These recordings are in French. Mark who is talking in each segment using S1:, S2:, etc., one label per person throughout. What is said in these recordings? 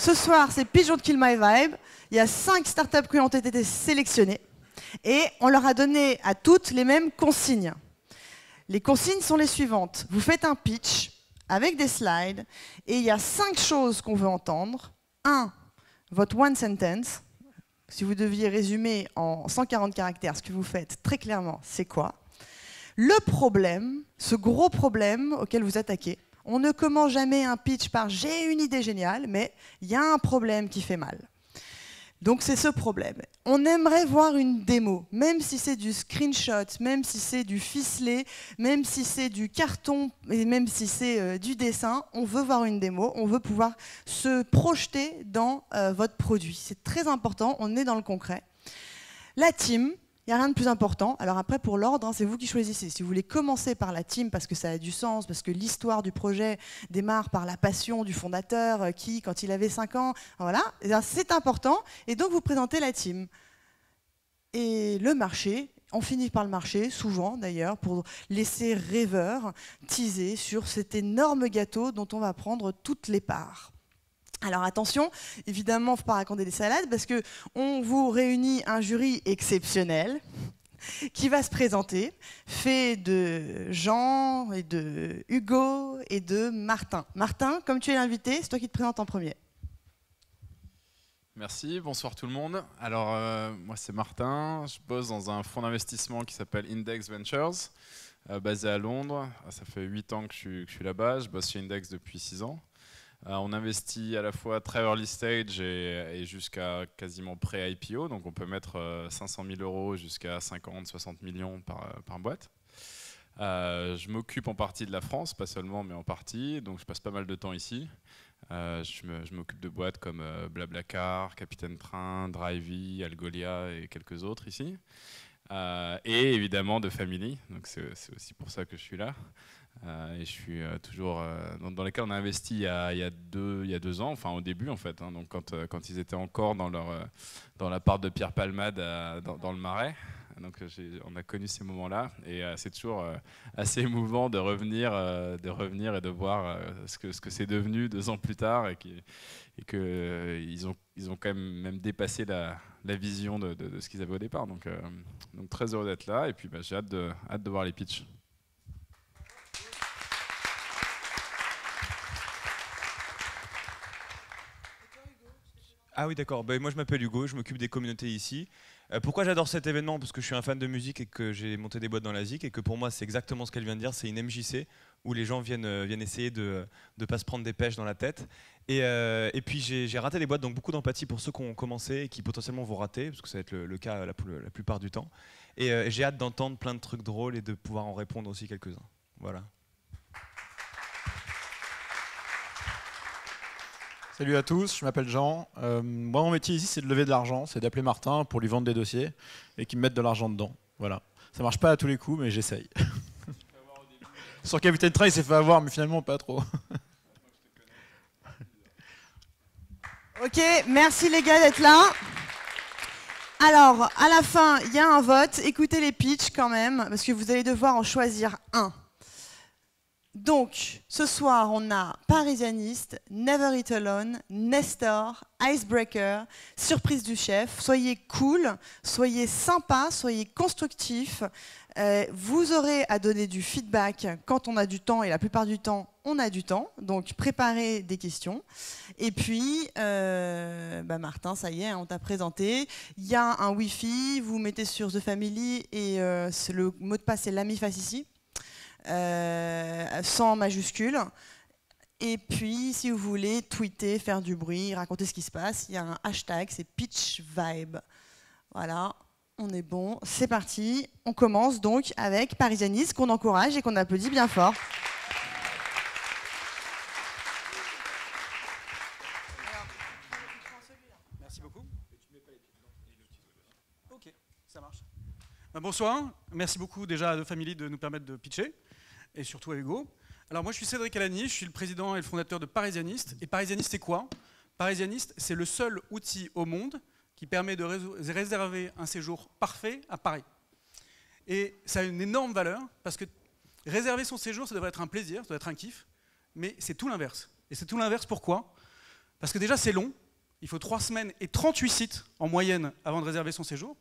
S1: Ce soir, c'est Pitch Don't Kill My Vibe. Il y a 5 startups qui ont été sélectionnées. Et on leur a donné à toutes les mêmes consignes. Les consignes sont les suivantes. Vous faites un pitch avec des slides. Et il y a 5 choses qu'on veut entendre. 1, votre one sentence. Si vous deviez résumer en 140 caractères ce que vous faites, très clairement, c'est quoi? Le problème, ce gros problème auquel vous attaquez, on ne commence jamais un pitch par « j'ai une idée géniale », mais il y a un problème qui fait mal. Donc c'est ce problème. On aimerait voir une démo, même si c'est du screenshot, même si c'est du ficelé, même si c'est du carton, et même si c'est du dessin, on veut voir une démo, on veut pouvoir se projeter dans votre produit. C'est très important, on est dans le concret. La team. Il n'y a rien de plus important. Alors après, pour l'ordre, c'est vous qui choisissez. Si vous voulez commencer par la team parce que ça a du sens, parce que l'histoire du projet démarre par la passion du fondateur qui, quand il avait 5 ans, voilà, c'est important. Et donc, vous présentez la team. Et le marché, on finit par le marché, souvent d'ailleurs, pour laisser rêveur teaser sur cet énorme gâteau dont on va prendre toutes les parts. Alors attention, évidemment, il ne faut pas raconter des salades parce qu'on vous réunit un jury exceptionnel qui va se présenter, fait de Jean et de Hugo et de Martin. Martin, comme tu es l'invité, c'est toi qui te présentes en premier.
S2: Merci, bonsoir tout le monde. Alors, moi c'est Martin, je bosse dans un fonds d'investissement qui s'appelle Index Ventures, basé à Londres. Ça fait 8 ans que je suis là-bas, je bosse chez Index depuis 6 ans. On investit à la fois très early stage et jusqu'à quasiment pré-IPO, donc on peut mettre 500 000 € jusqu'à 50-60 millions par boîte. Je m'occupe en partie de la France, pas seulement mais en partie, donc je passe pas mal de temps ici. Je m'occupe de boîtes comme Blablacar, Capitaine Train, Drivey, Algolia et quelques autres ici. Et évidemment de Family, donc c'est aussi pour ça que je suis là. Et je suis toujours dans lesquels on a investi il y a 2 ans, enfin au début en fait, hein, donc quand ils étaient encore dans la part de Pierre Palmade dans le Marais. Donc on a connu ces moments-là et c'est toujours assez émouvant de revenir et de voir ce que c'est devenu 2 ans plus tard et qu'ils ont quand même dépassé la vision de ce qu'ils avaient au départ. Donc très heureux d'être là et puis j'ai hâte de voir les pitchs.
S3: Ah oui, d'accord. Ben, moi, je m'appelle Hugo, je m'occupe des communautés ici. Pourquoi j'adore cet événement? Parce que je suis un fan de musique et que j'ai monté des boîtes dans la ZIC et que pour moi, c'est exactement ce qu'elle vient de dire. C'est une MJC où les gens viennent essayer de ne pas se prendre des pêches dans la tête. Et puis, j'ai raté des boîtes, donc beaucoup d'empathie pour ceux qui ont commencé et qui potentiellement vont rater, parce que ça va être le cas la plupart du temps. Et j'ai hâte d'entendre plein de trucs drôles et de pouvoir en répondre aussi quelques-uns. Voilà.
S4: Salut à tous, je m'appelle Jean. Moi, mon métier ici, c'est de lever de l'argent, c'est d'appeler Martin pour lui vendre des dossiers et qu'il me mette de l'argent dedans. Voilà. Ça marche pas à tous les coups, mais j'essaye. Sur Capitaine Train, il s'est fait avoir, mais finalement, pas trop.
S1: Ok, merci les gars d'être là. Alors, à la fin, il y a un vote. Écoutez les pitchs quand même, parce que vous allez devoir en choisir un. Donc, ce soir, on a Parisianiste, Never Eat Alone, Nestor, Icebreaker, Surprise du chef. Soyez cool, soyez sympa, soyez constructifs. Vous aurez à donner du feedback quand on a du temps, et la plupart du temps, on a du temps. Donc, préparez des questions. Et puis, Martin, ça y est, on t'a présenté. Il y a un Wi-Fi, vous mettez sur The Family et le mot de passe, c'est l'ami face ici. Sans majuscule. Et puis, si vous voulez tweeter, faire du bruit, raconter ce qui se passe, il y a un hashtag, c'est PitchVibe. Voilà, on est bon, c'est parti. On commence donc avec Parisianiste, qu'on encourage et qu'on applaudit bien fort.
S5: Merci beaucoup. Ok, ça marche. Bonsoir, merci beaucoup déjà à The Family de nous permettre de pitcher, et surtout à Hugo. Alors moi je suis Cédric Alani, je suis le président et le fondateur de Parisianiste. Et Parisianiste c'est quoi? Parisianiste c'est le seul outil au monde qui permet de réserver un séjour parfait à Paris. Et ça a une énorme valeur, parce que réserver son séjour ça devrait être un plaisir, ça doit être un kiff, mais c'est tout l'inverse. Et c'est tout l'inverse pourquoi? Parce que déjà, c'est long. Il faut 3 semaines et 38 sites en moyenne avant de réserver son séjour.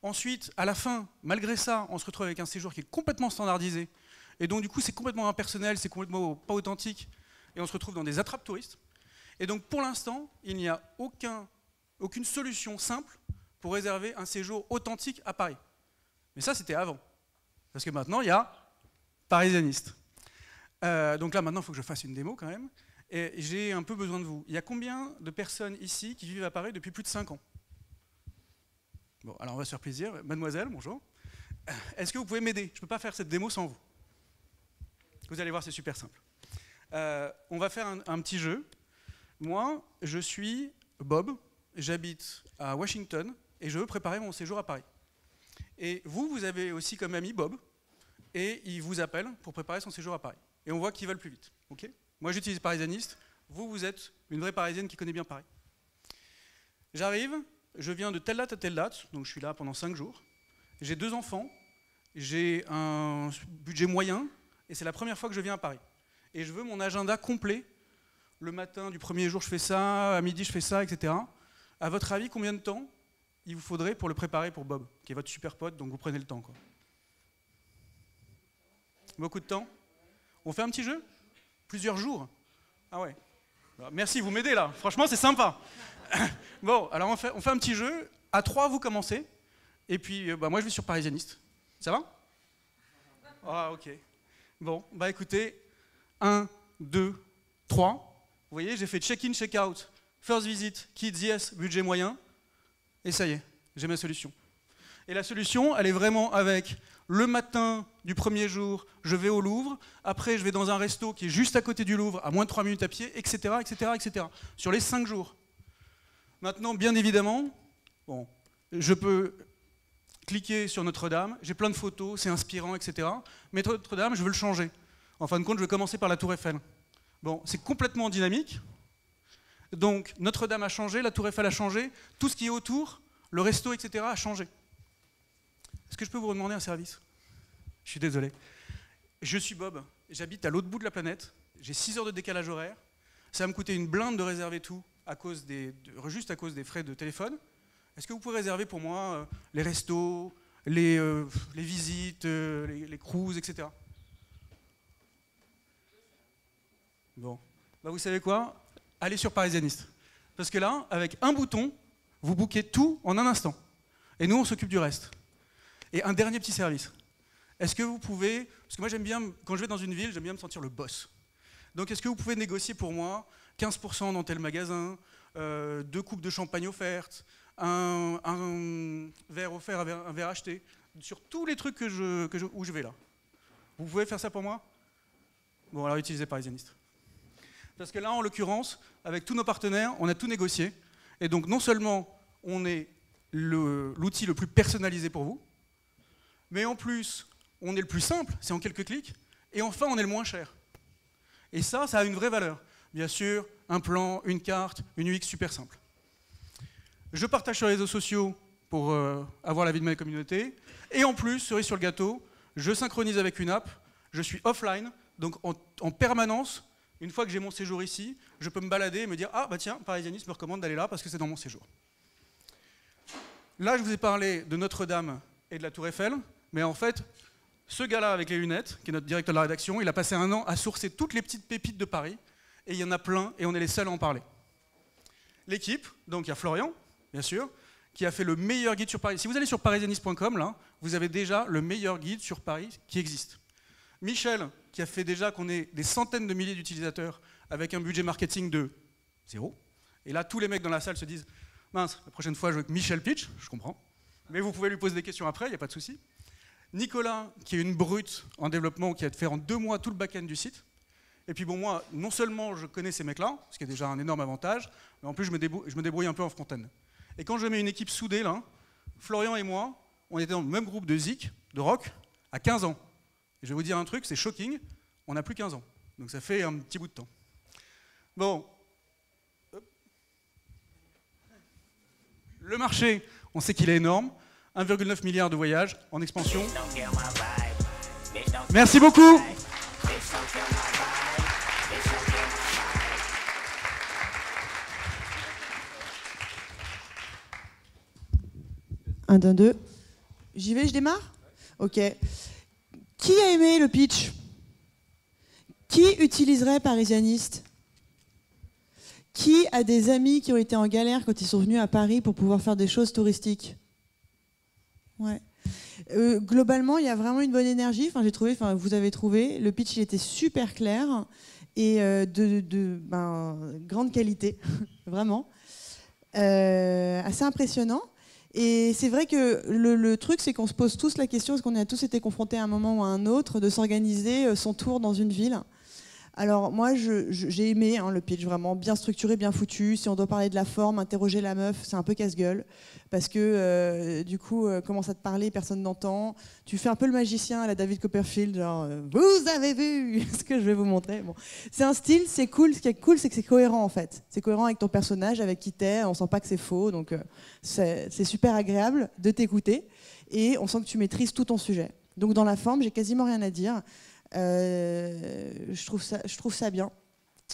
S5: Ensuite, à la fin, malgré ça, on se retrouve avec un séjour qui est complètement standardisé. Et donc, du coup, c'est complètement impersonnel, c'est complètement pas authentique. Et on se retrouve dans des attrapes touristes. Et donc, pour l'instant, il n'y a aucune solution simple pour réserver un séjour authentique à Paris. Mais ça, c'était avant. Parce que maintenant, il y a Parisianiste. Donc là, maintenant, il faut que je fasse une démo quand même. Et j'ai un peu besoin de vous. Il y a combien de personnes ici qui vivent à Paris depuis plus de 5 ans? Bon, alors on va se faire plaisir. Mademoiselle, bonjour. Est-ce que vous pouvez m'aider? Je ne peux pas faire cette démo sans vous. Vous allez voir, c'est super simple. On va faire un petit jeu. Moi, je suis Bob, j'habite à Washington et je veux préparer mon séjour à Paris. Et vous avez aussi comme ami Bob et il vous appelle pour préparer son séjour à Paris. Et on voit qui va le plus vite. Okay? Moi, j'utilise Parisianiste. Vous êtes une vraie Parisienne qui connaît bien Paris. J'arrive, je viens de telle date à telle date, donc je suis là pendant 5 jours. J'ai 2 enfants, j'ai un budget moyen et c'est la première fois que je viens à Paris. Et je veux mon agenda complet. Le matin du premier jour, je fais ça, à midi, je fais ça, etc. À votre avis, combien de temps il vous faudrait pour le préparer pour Bob, qui est votre super pote, donc vous prenez le temps, quoi. Beaucoup de temps? On fait un petit jeu? Plusieurs jours? Ah ouais. Merci, vous m'aidez là. Franchement, c'est sympa. Bon, alors on fait un petit jeu. À 3, vous commencez. Et puis, moi, je vais sur Parisianiste. Ça va? Ah, ok. Bon, bah écoutez, 1, 2, 3. Vous voyez, j'ai fait check-in, check-out, first visit, kids, yes, budget moyen. Et ça y est, j'ai ma solution. Et la solution, elle est vraiment avec le matin du premier jour, je vais au Louvre. Après, je vais dans un resto qui est juste à côté du Louvre, à moins de 3 minutes à pied, etc., etc., etc. Sur les 5 jours. Maintenant, bien évidemment, bon, je peux cliquer sur Notre-Dame, j'ai plein de photos, c'est inspirant, etc. Mais Notre-Dame, je veux le changer. En fin de compte, je vais commencer par la Tour Eiffel. Bon, c'est complètement dynamique. Donc, Notre-Dame a changé, la Tour Eiffel a changé, tout ce qui est autour, le resto, etc. a changé. Est-ce que je peux vous demander un service? Je suis désolé. Je suis Bob, j'habite à l'autre bout de la planète, j'ai 6 heures de décalage horaire, ça va me coûter une blinde de réserver tout, juste à cause des frais de téléphone. Est-ce que vous pouvez réserver pour moi les restos, les visites, les cruises, etc. Bon, bah vous savez quoi? Allez sur Parisianiste. Parce que là, avec un bouton, vous bookez tout en un instant. Et nous, on s'occupe du reste. Et un dernier petit service. Est-ce que vous pouvez... Parce que moi, j'aime bien, quand je vais dans une ville, j'aime bien me sentir le boss. Donc, est-ce que vous pouvez négocier pour moi 15% dans tel magasin, 2 coupes de champagne offertes, un verre offert, un verre acheté, sur tous les trucs où je vais là? Vous pouvez faire ça pour moi? Bon, alors utilisez Parisianiste. Parce que là, en l'occurrence, avec tous nos partenaires, on a tout négocié. Et donc, non seulement on est l'outil le plus personnalisé pour vous, mais en plus, on est le plus simple, c'est en quelques clics, et enfin, on est le moins cher. Et ça a une vraie valeur. Bien sûr, un plan, une carte, une UX super simple. Je partage sur les réseaux sociaux pour avoir la vie de ma communauté, et en plus, cerise sur le gâteau, je synchronise avec une app, je suis offline, donc en permanence. Une fois que j'ai mon séjour ici, je peux me balader et me dire « Ah, bah tiens, Parisianiste me recommande d'aller là parce que c'est dans mon séjour. » Là, je vous ai parlé de Notre-Dame et de la Tour Eiffel, mais en fait, ce gars-là avec les lunettes, qui est notre directeur de la rédaction, il a passé 1 an à sourcer toutes les petites pépites de Paris, et il y en a plein, et on est les seuls à en parler. L'équipe, donc il y a Florian, bien sûr, qui a fait le meilleur guide sur Paris. Si vous allez sur parisianiste.com, là, vous avez déjà le meilleur guide sur Paris qui existe. Michel, qui a fait déjà qu'on ait des centaines de milliers d'utilisateurs avec un budget marketing de 0. Et là, tous les mecs dans la salle se disent « Mince, la prochaine fois, je veux que Michel pitch », je comprends. Mais vous pouvez lui poser des questions après, il n'y a pas de souci. Nicolas, qui est une brute en développement, qui a fait en 2 mois tout le back-end du site. Et puis bon, moi, non seulement je connais ces mecs-là, ce qui est déjà un énorme avantage, mais en plus, je me débrouille un peu en front-end. Et quand je mets une équipe soudée, là, Florian et moi, on était dans le même groupe de zik, de rock, à 15 ans. Et je vais vous dire un truc, c'est shocking, on n'a plus 15 ans. Donc ça fait un petit bout de temps. Bon. Le marché, on sait qu'il est énorme. 1,9 milliard de voyages en expansion. Merci beaucoup.
S1: 1, 2. J'y vais, je démarre ? Ok. Qui a aimé le pitch ? Qui utiliserait Parisianiste ? Qui a des amis qui ont été en galère quand ils sont venus à Paris pour pouvoir faire des choses touristiques ? Ouais. Globalement, il y a vraiment une bonne énergie. Enfin, j'ai trouvé, vous avez trouvé. Le pitch, il était super clair et de grande qualité, vraiment. Assez impressionnant. Et c'est vrai que le truc, c'est qu'on se pose tous la question, parce qu'on a tous été confrontés à un moment ou à un autre, de s'organiser son tour dans une ville. Alors moi, j'ai aimé le pitch, vraiment bien structuré, bien foutu. Si on doit parler de la forme, interroger la meuf, c'est un peu casse-gueule. Parce que du coup, commence à te parler, personne n'entend. Tu fais un peu le magicien à la David Copperfield, genre vous avez vu ce que je vais vous montrer. Bon. C'est un style, c'est cool. Ce qui est cool, c'est que c'est cohérent en fait. C'est cohérent avec ton personnage, avec qui t'es. On sent pas que c'est faux, donc c'est super agréable de t'écouter. Et on sent que tu maîtrises tout ton sujet. Donc dans la forme, j'ai quasiment rien à dire. Je trouve ça bien.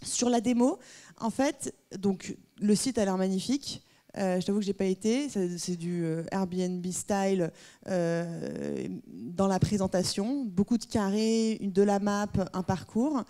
S1: Sur la démo, en fait, donc le site a l'air magnifique. Je t'avoue que j'ai pas été. C'est du Airbnb style dans la présentation, beaucoup de carrés, de la map, un parcours.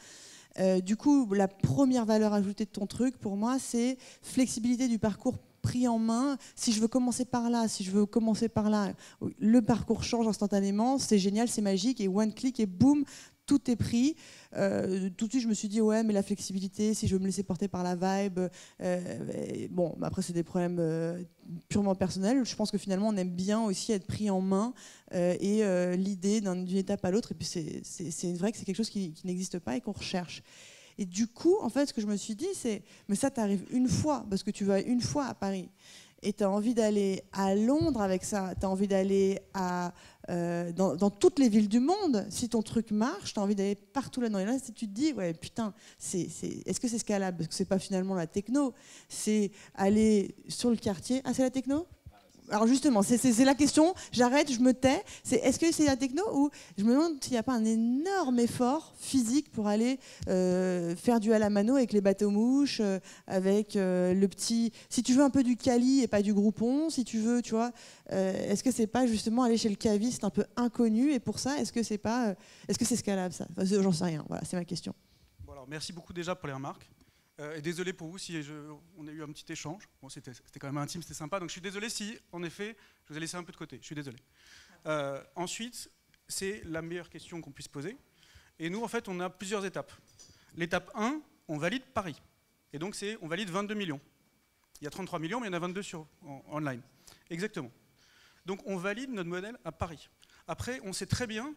S1: Du coup, la première valeur ajoutée de ton truc, pour moi, c'est flexibilité du parcours pris en main. Si je veux commencer par là, si je veux commencer par là, le parcours change instantanément. C'est génial, c'est magique et one click et boum. Tout est pris. Tout de suite, je me suis dit, ouais, mais la flexibilité, si je veux me laisser porter par la vibe. Bon, après, c'est des problèmes purement personnels. Je pense que finalement, on aime bien aussi être pris en main et l'idée d'une étape à l'autre. Et puis, c'est vrai que c'est quelque chose qui n'existe pas et qu'on recherche. Et du coup, en fait, ce que je me suis dit, c'est, mais ça t'arrive une fois, parce que tu vas une fois à Paris. Et tu as envie d'aller à Londres avec ça, tu as envie d'aller dans toutes les villes du monde. Si ton truc marche, tu as envie d'aller partout là-dedans. Et là, si tu te dis, ouais, putain, est-ce que c'est scalable ? Parce que c'est pas finalement la techno, c'est aller sur le quartier. Ah, c'est la techno ? Alors justement, c'est la question, j'arrête, je me tais. Est-ce que c'est la techno ou je me demande s'il n'y a pas un énorme effort physique pour aller faire du à la mano avec les bateaux-mouches, avec le petit... Si tu veux un peu du Cali et pas du Groupon, si tu veux, tu vois, est-ce que c'est pas justement aller chez le caviste un peu inconnu et pour ça, est-ce que c'est scalable ça ? J'en sais rien, voilà, c'est ma question.
S5: Bon, alors, merci beaucoup déjà pour les remarques. Et désolé pour vous si on a eu un petit échange. Bon, c'était quand même intime, c'était sympa. Donc je suis désolé si, en effet, je vous ai laissé un peu de côté. Je suis désolé. Ensuite, c'est la meilleure question qu'on puisse poser. Et nous, en fait, on a plusieurs étapes. L'étape 1, on valide Paris. Et donc, on valide 22 millions. Il y a 33 millions, mais il y en a 22 online. Exactement. Donc, on valide notre modèle à Paris. Après, on sait très bien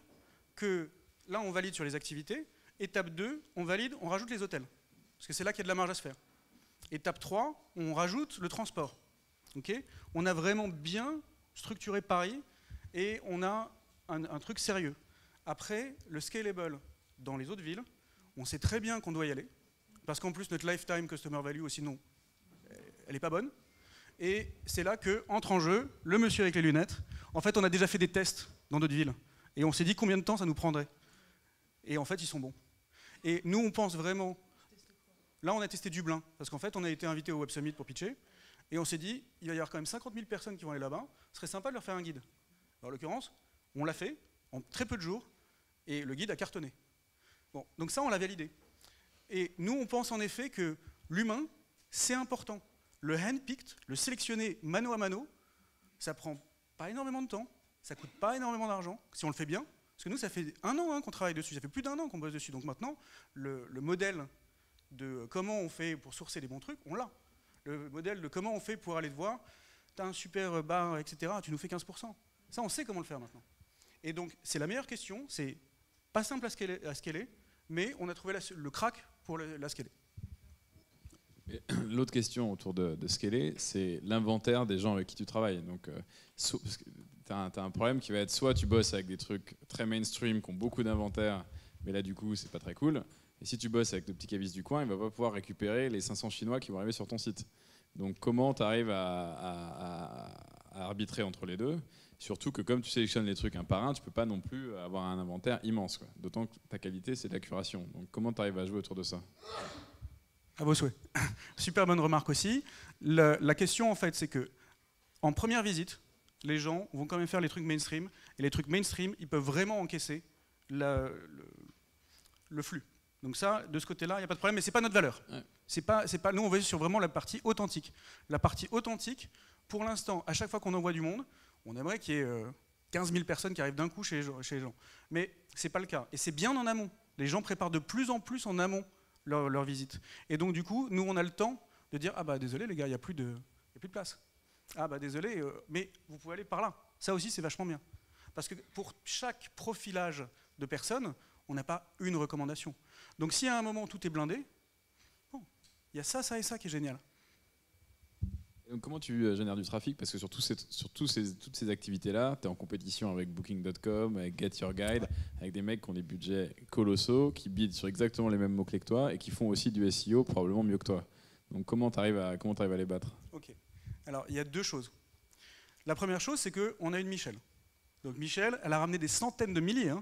S5: que là, on valide sur les activités. Étape 2, on valide, on rajoute les hôtels. Parce que c'est là qu'il y a de la marge à se faire. Étape 3, on rajoute le transport. Okay, on a vraiment bien structuré Paris et on a un truc sérieux. Après, le scalable dans les autres villes, on sait très bien qu'on doit y aller. Parce qu'en plus, notre lifetime customer value, sinon, elle n'est pas bonne. Et c'est là qu'entre en jeu le monsieur avec les lunettes. En fait, on a déjà fait des tests dans d'autres villes. Et on s'est dit combien de temps ça nous prendrait. Et en fait, ils sont bons. Et nous, on pense vraiment... Là, on a testé Dublin, parce qu'en fait, on a été invité au Web Summit pour pitcher, et on s'est dit, il va y avoir quand même 50 000 personnes qui vont aller là-bas, ce serait sympa de leur faire un guide. Alors, en l'occurrence, on l'a fait en très peu de jours, et le guide a cartonné. Bon, donc ça, on l'a validé. Et nous, on pense en effet que l'humain, c'est important. Le hand-picked, le sélectionné mano à mano, ça prend pas énormément de temps, ça coûte pas énormément d'argent, si on le fait bien, parce que nous, ça fait 1 an qu'on travaille dessus, ça fait plus d'1 an qu'on bosse dessus, donc maintenant, le modèle de comment on fait pour sourcer les bons trucs, on l'a. Le modèle de comment on fait pour aller te voir, tu as un super bar, etc., tu nous fais 15%. Ça, on sait comment le faire maintenant. Et donc, c'est la meilleure question, c'est pas simple à scaler, mais on a trouvé le crack pour la scaler.
S2: L'autre question autour de scaler, c'est l'inventaire des gens avec qui tu travailles. Donc, tu as un problème qui va être soit tu bosses avec des trucs très mainstream qui ont beaucoup d'inventaire, mais là, du coup, c'est pas très cool. Et si tu bosses avec le petit caviste du coin, il ne va pas pouvoir récupérer les 500 Chinois qui vont arriver sur ton site. Donc comment tu arrives à arbitrer entre les deux ? Surtout que comme tu sélectionnes les trucs un par un, tu ne peux pas non plus avoir un inventaire immense. D'autant que ta qualité, c'est de la curation. Donc comment tu arrives à jouer autour de ça ?
S5: À vos souhaits. Super bonne remarque aussi. La question, en fait, c'est que en première visite, les gens vont quand même faire les trucs mainstream. Et les trucs mainstream, ils peuvent vraiment encaisser le flux. Donc ça, de ce côté-là, il n'y a pas de problème, mais ce n'est pas notre valeur.
S2: Ouais.
S5: C'est pas, nous, on va sur vraiment la partie authentique. La partie authentique, pour l'instant, à chaque fois qu'on envoie du monde, on aimerait qu'il y ait 15 000 personnes qui arrivent d'un coup chez les gens. Mais ce n'est pas le cas. Et c'est bien en amont. Les gens préparent de plus en plus en amont leur visite. Et donc, du coup, nous, on a le temps de dire « Ah bah désolé les gars, il n'y a plus de place. Ah bah désolé, mais vous pouvez aller par là. » Ça aussi, c'est vachement bien. Parce que pour chaque profilage de personnes, on n'a pas une recommandation. Donc si à un moment tout est blindé, bon, il y a ça, ça et ça qui est génial.
S2: Et donc, comment tu génères du trafic? Parce que sur toutes ces activités-là, tu es en compétition avec Booking.com, avec Get Your Guide, avec des mecs qui ont des budgets colossaux, qui bident sur exactement les mêmes mots-clés que toi et qui font aussi du SEO probablement mieux que toi. Donc comment tu arrives à les battre?
S5: Ok. Alors il y a deux choses. La première chose, c'est qu'on a une Michel. Donc Michel, elle a ramené des centaines de milliers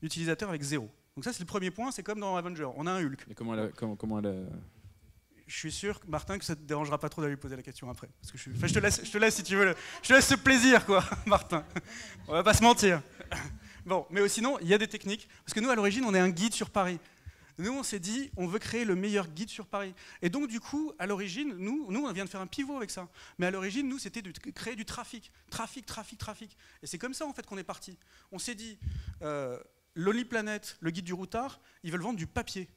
S5: d'utilisateurs avec 0. Donc ça, c'est le premier point, c'est comme dans Avenger, on a un Hulk.
S2: Et comment elle a...
S5: Je suis sûr, Martin, que ça ne te dérangera pas trop d'aller lui poser la question après. Parce que je te laisse si tu veux. Je te laisse ce plaisir, quoi, Martin. On va pas se mentir. Bon, mais sinon, il y a des techniques. Parce que nous, à l'origine, on est un guide sur Paris. Nous, on s'est dit, on veut créer le meilleur guide sur Paris. Et donc, du coup, à l'origine, nous, on vient de faire un pivot avec ça. Mais à l'origine, nous, c'était de créer du trafic. Trafic. Et c'est comme ça, en fait, qu'on est parti. On s'est dit, Lonely Planet, le guide du routard, ils veulent vendre du papier.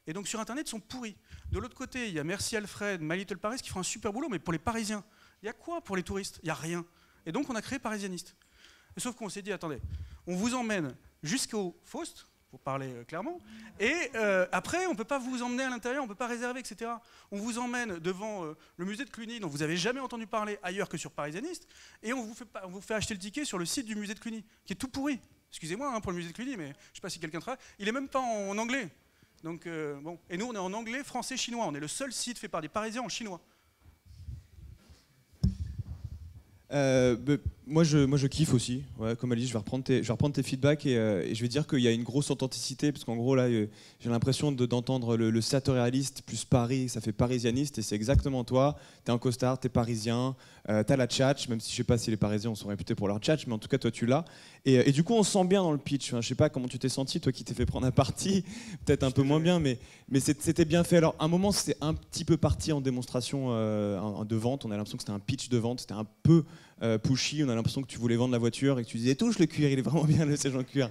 S5: Et donc sur Internet, ils sont pourris. De l'autre côté, il y a Merci Alfred, My Little Paris qui font un super boulot, mais pour les Parisiens, il y a quoi pour les touristes? Il n'y a rien. Et donc on a créé Parisianiste. Et sauf qu'on s'est dit, attendez, on vous emmène jusqu'au Faust, pour parler clairement, et après, on ne peut pas vous emmener à l'intérieur, on ne peut pas réserver, etc. On vous emmène devant le musée de Cluny, dont vous n'avez jamais entendu parler ailleurs que sur Parisianiste, et on vous fait acheter le ticket sur le site du musée de Cluny, qui est tout pourri. Excusez-moi pour le musée de Cluny, mais je ne sais pas si quelqu'un travaille. Il n'est même pas en anglais. Donc, bon. Et nous, on est en anglais, français, chinois. On est le seul site fait par des Parisiens en chinois.
S3: Moi je kiffe aussi, ouais, comme Alice, je vais reprendre tes feedbacks et je vais dire qu'il y a une grosse authenticité, parce qu'en gros là j'ai l'impression d'entendre le satorréaliste plus Paris, ça fait parisianiste, et c'est exactement toi. T'es un costard, t'es parisien, t'as la tchatch, même si je sais pas si les Parisiens sont réputés pour leur tchatch, mais en tout cas toi tu l'as, et du coup on se sent bien dans le pitch. Enfin, je sais pas comment tu t'es senti, toi qui t'es fait prendre un parti, peut-être un peu moins bien, mais c'était bien fait. Alors à un moment c'était un petit peu parti en démonstration de vente, on a l'impression que c'était un pitch de vente, c'était un peu pushy, on a l'impression que tu voulais vendre la voiture et que tu disais touche le cuir, il est vraiment bien le siège en cuir.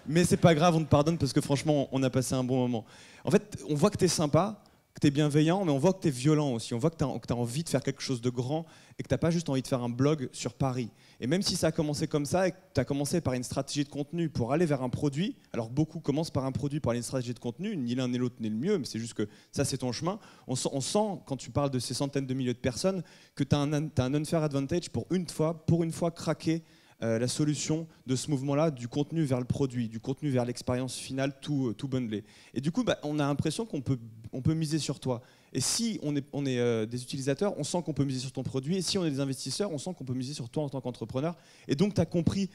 S3: Mais c'est pas grave, on te pardonne parce que franchement on a passé un bon moment. En fait on voit que t'es sympa, que t'es bienveillant, mais on voit que t'es violent aussi, on voit que t'as envie de faire quelque chose de grand et que t'as pas juste envie de faire un blog sur Paris. Et même si ça a commencé comme ça et que t'as commencé par une stratégie de contenu pour aller vers un produit, alors beaucoup commencent par un produit pour aller une stratégie de contenu, ni l'un ni l'autre n'est le mieux, mais c'est juste que ça c'est ton chemin. On sent quand tu parles de ces centaines de milliers de personnes que t'as un unfair advantage pour une fois craquer la solution de ce mouvement-là, du contenu vers le produit, du contenu vers l'expérience finale, tout bundlé. Et du coup, on a l'impression qu'on peut miser sur toi. Et si on est des utilisateurs, on sent qu'on peut miser sur ton produit. Et si on est des investisseurs, on sent qu'on peut miser sur toi en tant qu'entrepreneur. Et donc, tu as compris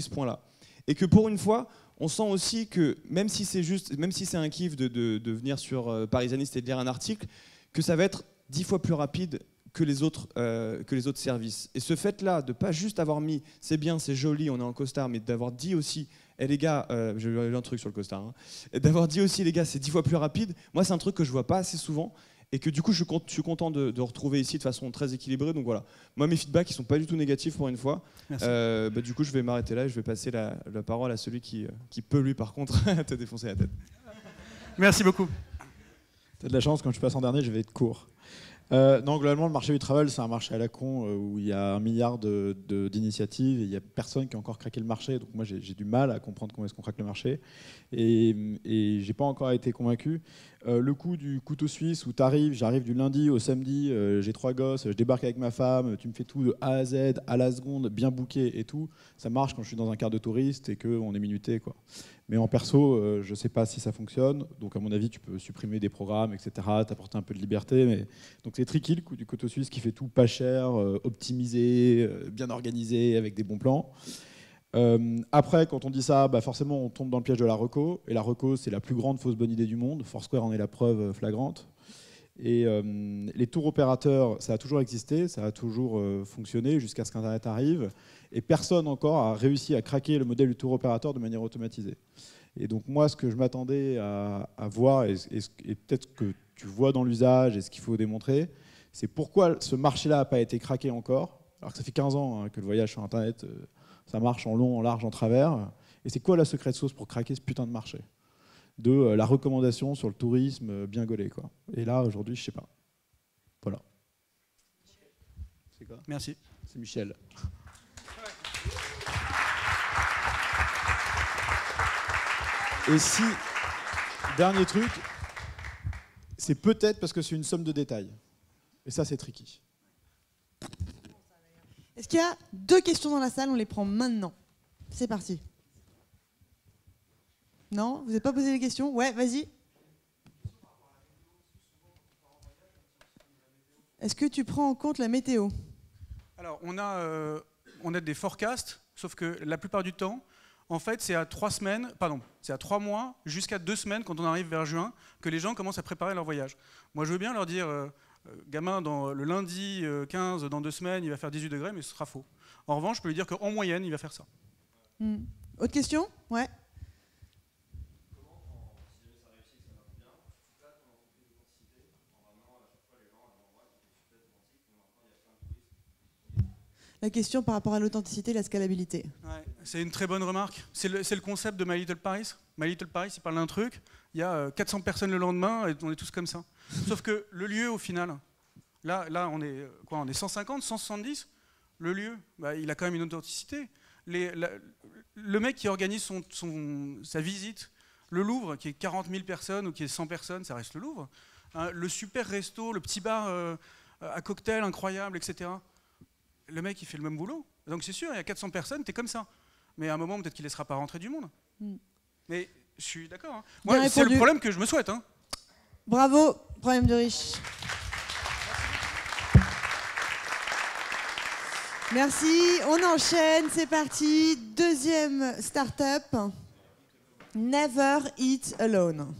S3: ce point-là. Et que pour une fois, on sent aussi que même si c'est un kiff de venir sur Parisianiste et de lire un article, que ça va être 10 fois plus rapide que les autres services. Et ce fait-là, de pas juste avoir mis « c'est bien, c'est joli, on est en costard », mais d'avoir dit aussi « les gars, j'ai eu un truc sur le costard hein, », d'avoir dit aussi « les gars, c'est 10 fois plus rapide », moi c'est un truc que je vois pas assez souvent et que du coup je suis content de retrouver ici de façon très équilibrée. Donc voilà, moi mes feedbacks ils sont pas du tout négatifs pour une fois. Du coup je vais m'arrêter là et je vais passer la parole à celui qui peut lui par contre te défoncer la tête.
S5: Merci beaucoup.
S4: T'as de la chance, quand je passe en dernier je vais être court. Non, globalement, le marché du travel, c'est un marché à la con où il y a 1 milliard d'initiatives et il n'y a personne qui a encore craqué le marché. Donc moi, j'ai du mal à comprendre comment est-ce qu'on craque le marché. Et je n'ai pas encore été convaincu. Le coup du couteau suisse où j'arrive du lundi au samedi, j'ai 3 gosses, je débarque avec ma femme, tu me fais tout de A à Z, à la seconde, bien booké et tout. Ça marche quand je suis dans un quart de touriste et qu'on est minuté, quoi. Mais en perso, je ne sais pas si ça fonctionne. Donc à mon avis, tu peux supprimer des programmes, etc., t'apporter un peu de liberté. Mais... Donc c'est tricky, le coup du couteau suisse qui fait tout pas cher, optimisé, bien organisé, avec des bons plans. Après, quand on dit ça, forcément, on tombe dans le piège de la reco. Et la reco, c'est la plus grande fausse bonne idée du monde. Foursquare en est la preuve flagrante. Et les tours opérateurs, ça a toujours existé, ça a toujours fonctionné jusqu'à ce qu'Internet arrive. Et personne encore a réussi à craquer le modèle du tour opérateur de manière automatisée. Et donc moi, ce que je m'attendais à voir, et peut-être que tu vois dans l'usage et ce qu'il faut démontrer, c'est pourquoi ce marché-là n'a pas été craqué encore, alors que ça fait 15 ans que le voyage sur Internet, ça marche en long, en large, en travers. Et c'est quoi la secret sauce pour craquer ce putain de marché de la recommandation sur le tourisme bien gaulé, quoi. Et là, aujourd'hui, je sais pas. Voilà. C'est quoi?
S5: Merci.
S4: C'est Michel. Et si, dernier truc, c'est peut-être parce que c'est une somme de détails. Et ça, c'est tricky.
S1: Est-ce qu'il y a 2 questions dans la salle? On les prend maintenant. C'est parti. Non? Vous n'avez pas posé les questions? Ouais, vas-y. Est-ce que tu prends en compte la météo?
S5: Alors, on a des forecasts, sauf que la plupart du temps, en fait, c'est à 3 semaines, pardon, c'est à 3 mois jusqu'à 2 semaines quand on arrive vers juin que les gens commencent à préparer leur voyage. Moi, je veux bien leur dire, gamin, le lundi 15, dans 2 semaines, il va faire 18 degrés, mais ce sera faux. En revanche, je peux lui dire qu'en moyenne, il va faire ça.
S1: Autre question? Ouais. La question par rapport à l'authenticité et la scalabilité.
S5: Ouais, c'est une très bonne remarque. C'est le concept de My Little Paris. My Little Paris, il parle d'un truc, il y a 400 personnes le lendemain et on est tous comme ça. Sauf que le lieu, au final, là on est quoi? On est 150, 170. Le lieu, bah, il a quand même une authenticité. Le mec qui organise sa visite, le Louvre, qui est 40 000 personnes ou qui est 100 personnes, ça reste le Louvre. Hein, le super resto, le petit bar à cocktail incroyable, etc. Le mec, il fait le même boulot. Donc c'est sûr, il y a 400 personnes, t'es comme ça. Mais à un moment, peut-être qu'il ne laissera pas rentrer du monde. Mais je suis d'accord. Hein. Moi, c'est le problème que je me souhaite. Hein.
S1: Bravo, problème de riche. Merci, on enchaîne, c'est parti. Deuxième start-up, Never Eat Alone.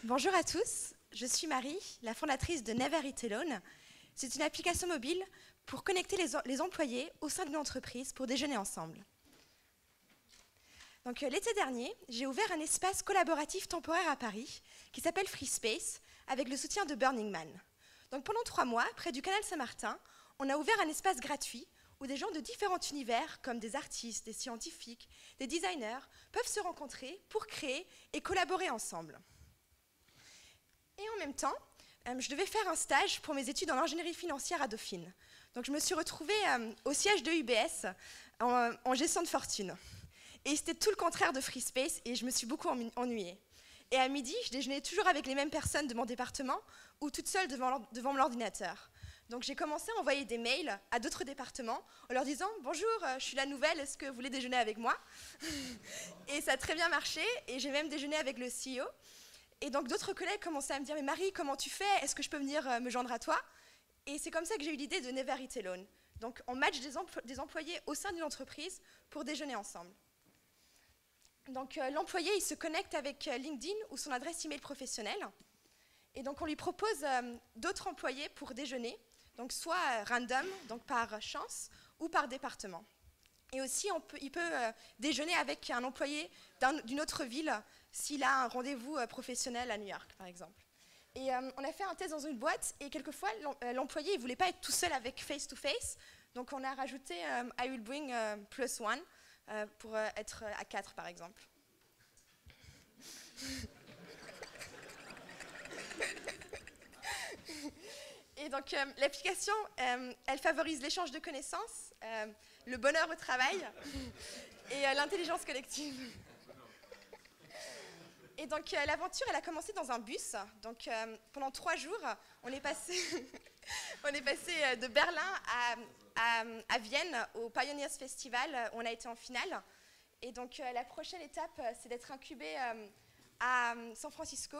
S6: Bonjour à tous, je suis Marie, la fondatrice de Never Eat Alone. C'est une application mobile pour connecter les employés au sein d'une entreprise pour déjeuner ensemble. Donc, l'été dernier, j'ai ouvert un espace collaboratif temporaire à Paris qui s'appelle Free Space avec le soutien de Burning Man. Donc, pendant 3 mois, près du canal Saint-Martin, on a ouvert un espace gratuit où des gens de différents univers, comme des artistes, des scientifiques, des designers, peuvent se rencontrer pour créer et collaborer ensemble. Et en même temps, je devais faire un stage pour mes études en ingénierie financière à Dauphine. Donc je me suis retrouvée au siège de UBS en gestion de fortune. Et c'était tout le contraire de Free Space et je me suis beaucoup ennuyée. Et à midi, je déjeunais toujours avec les mêmes personnes de mon département ou toute seule devant l'ordinateur. Donc j'ai commencé à envoyer des mails à d'autres départements en leur disant « Bonjour, je suis la nouvelle, est-ce que vous voulez déjeuner avec moi ?» Et ça a très bien marché et j'ai même déjeuné avec le CEO. Et donc d'autres collègues commençaient à me dire « Mais Marie, comment tu fais? Est-ce que je peux venir me joindre à toi ?» Et c'est comme ça que j'ai eu l'idée de Never Eat Alone. Donc on match des employés au sein d'une entreprise pour déjeuner ensemble. Donc l'employé, il se connecte avec LinkedIn ou son adresse email professionnelle. Et donc on lui propose d'autres employés pour déjeuner, donc soit random, donc par chance, ou par département. Et aussi, il peut déjeuner avec un employé d'une autre ville s'il a un rendez-vous professionnel à New York, par exemple. Et on a fait un test dans une boîte et quelquefois, l'employé ne voulait pas être tout seul avec face-to-face. Donc on a rajouté I will bring +1 pour être à 4, par exemple. Et donc l'application, elle favorise l'échange de connaissances, le bonheur au travail et l'intelligence collective. Et donc l'aventure, elle a commencé dans un bus. Donc pendant 3 jours, on est passé, de Berlin à Vienne au Pioneers Festival. On a été en finale. Et donc la prochaine étape, c'est d'être incubé à San Francisco.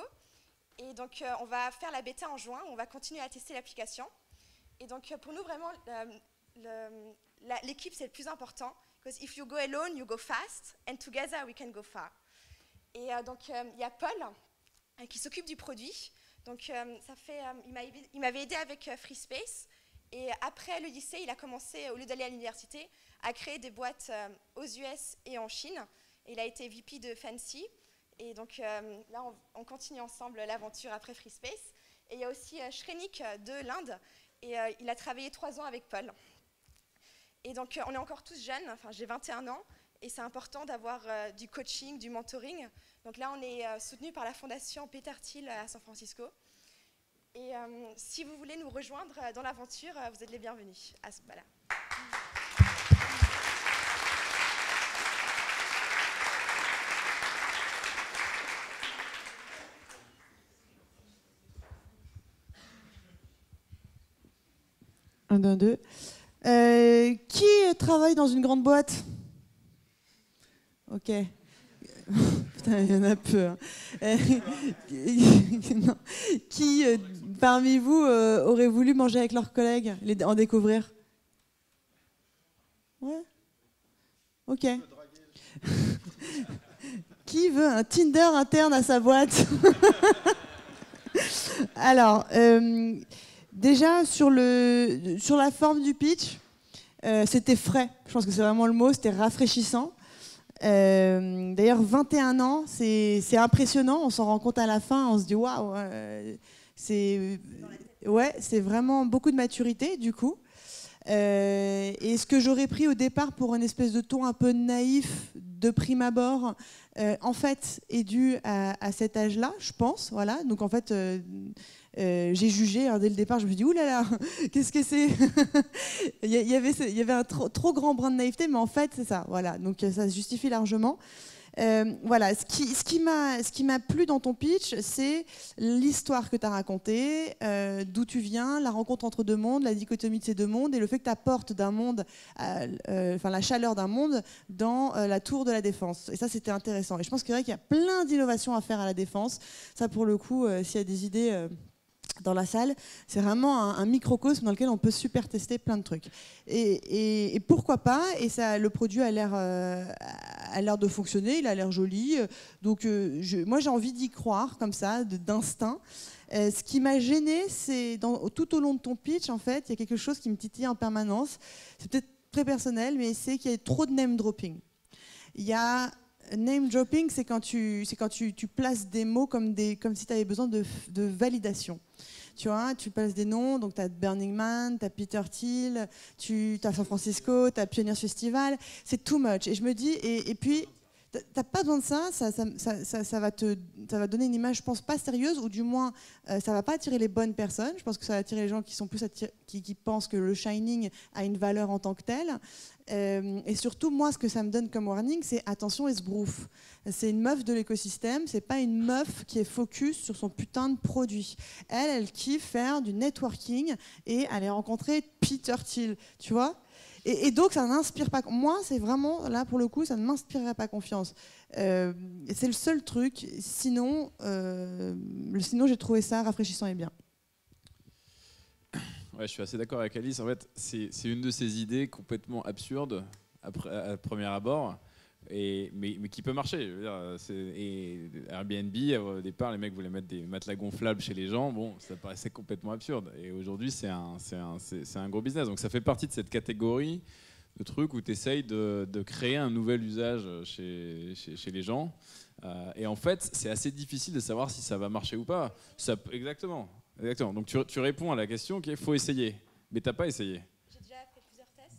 S6: Et donc on va faire la bêta en juin. On va continuer à tester l'application. Et donc pour nous, vraiment, l'équipe, c'est le plus important. Because if you go alone, you go fast, and together we can go far. Et donc, il y a Paul qui s'occupe du produit. Donc, il m'avait aidé avec FreeSpace. Et après le lycée, il a commencé, au lieu d'aller à l'université, à créer des boîtes aux US et en Chine. Et il a été VP de Fancy. Et donc, là, on continue ensemble l'aventure après FreeSpace. Et il y a aussi Shrenik de l'Inde. Et il a travaillé 3 ans avec Paul. Et donc, on est encore tous jeunes. Enfin, j'ai 21 ans. Et c'est important d'avoir du coaching, du mentoring. Donc là, on est soutenu par la fondation Peter Thiel à San Francisco. Et si vous voulez nous rejoindre dans l'aventure, vous êtes les bienvenus à ce moment-là.
S1: Un, deux. Qui travaille dans une grande boîte? Ok. Putain, il y en a peu. Hein. Non. Qui, parmi vous, aurait voulu manger avec leurs collègues, en découvrir? Ouais. Ok. Qui veut un Tinder interne à sa boîte? Alors, déjà, sur la forme du pitch, c'était frais. Je pense que c'est vraiment le mot, c'était rafraîchissant. D'ailleurs, 21 ans, c'est impressionnant. On s'en rend compte à la fin, on se dit waouh, c'est vraiment beaucoup de maturité du coup. Et ce que j'aurais pris au départ pour une espèce de ton un peu naïf de prime abord, en fait, est dû à cet âge-là, je pense. Voilà. Donc en fait, j'ai jugé dès le départ. Je me suis dit ouh là là, qu'est-ce que c'est? Il y avait un trop grand brin de naïveté, mais en fait c'est ça. Voilà. Donc ça se justifie largement. Voilà, ce qui m'a plu dans ton pitch, c'est l'histoire que tu as racontée, d'où tu viens, la rencontre entre deux mondes, la dichotomie de ces deux mondes et le fait que tu apportes d'un monde, la chaleur d'un monde dans la tour de la Défense. Et ça, c'était intéressant. Et je pense qu'il y a plein d'innovations à faire à la Défense. Ça, pour le coup, s'il y a des idées dans la salle, c'est vraiment un microcosme dans lequel on peut super tester plein de trucs. Et pourquoi pas? Et ça, le produit a l'air de fonctionner, il a l'air joli. Donc moi j'ai envie d'y croire comme ça, d'instinct. Ce qui m'a gêné, c'est tout au long de ton pitch, en fait, il y a quelque chose qui me titille en permanence. C'est peut-être très personnel, mais c'est qu'il y a trop de name dropping. Il y a name dropping, c'est quand tu places des mots comme si tu avais besoin de validation. Tu vois, tu places des noms, donc tu as Burning Man, tu as Peter Thiel, tu as San Francisco, tu as Pioneers Festival, c'est too much. Et je me dis, et puis, tu n'as pas besoin de ça, ça va donner une image, je pense, pas sérieuse, ou du moins, ça ne va pas attirer les bonnes personnes. Je pense que ça va attirer les gens qui sont plus qui pensent que le Shining a une valeur en tant que tel. Et surtout, moi, ce que ça me donne comme warning, c'est attention, esbrouf. C'est une meuf de l'écosystème, c'est pas une meuf qui est focus sur son putain de produit. Elle kiffe faire du networking et aller rencontrer Peter Thiel, tu vois. Et donc, ça n'inspire pas. Moi, c'est vraiment, là, pour le coup, ça ne m'inspirerait pas confiance. C'est le seul truc. Sinon, j'ai trouvé ça rafraîchissant et bien.
S2: Ouais, je suis assez d'accord avec Alice. En fait, c'est une de ces idées complètement absurdes à premier abord, mais qui peut marcher. Je veux dire, et Airbnb, au départ, les mecs voulaient mettre des matelas gonflables chez les gens. Bon, ça paraissait complètement absurde. Et aujourd'hui, c'est un gros business. Donc ça fait partie de cette catégorie de trucs où tu essayes de créer un nouvel usage chez les gens. Et en fait, c'est assez difficile de savoir si ça va marcher ou pas. Exactement. Donc tu réponds à la question qu'il faut essayer, mais tu n'as pas essayé.
S6: J'ai déjà fait plusieurs tests.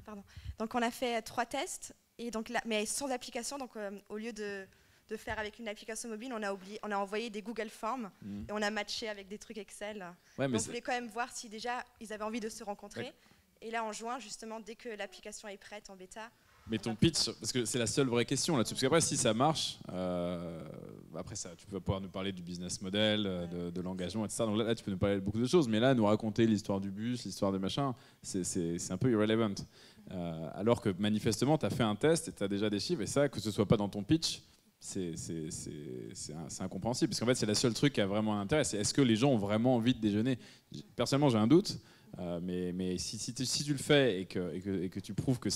S6: Pardon. Donc on a fait 3 tests, et donc mais sans application. Donc au lieu de faire avec une application mobile, on a envoyé des Google Forms et on a matché avec des trucs Excel. Ouais, donc on voulait quand même voir si déjà ils avaient envie de se rencontrer. Ouais. Et là en juin, justement, dès que l'application est prête en bêta.
S2: Mais ton pitch, parce que c'est la seule vraie question là-dessus, parce qu'après si ça marche, après ça, tu peux pouvoir nous parler du business model, de l'engagement, etc. Donc là, tu peux nous parler de beaucoup de choses, mais là, nous raconter l'histoire du bus, l'histoire des machins, c'est un peu irrelevant. Alors que manifestement, tu as fait un test et tu as déjà des chiffres, et ça, que ce soit pas dans ton pitch, c'est incompréhensible, parce qu'en fait, c'est le seul truc qui a vraiment un intérêt. C'est est-ce que les gens ont vraiment envie de déjeuner? Personnellement, j'ai un doute. Mais si tu le fais et que tu prouves que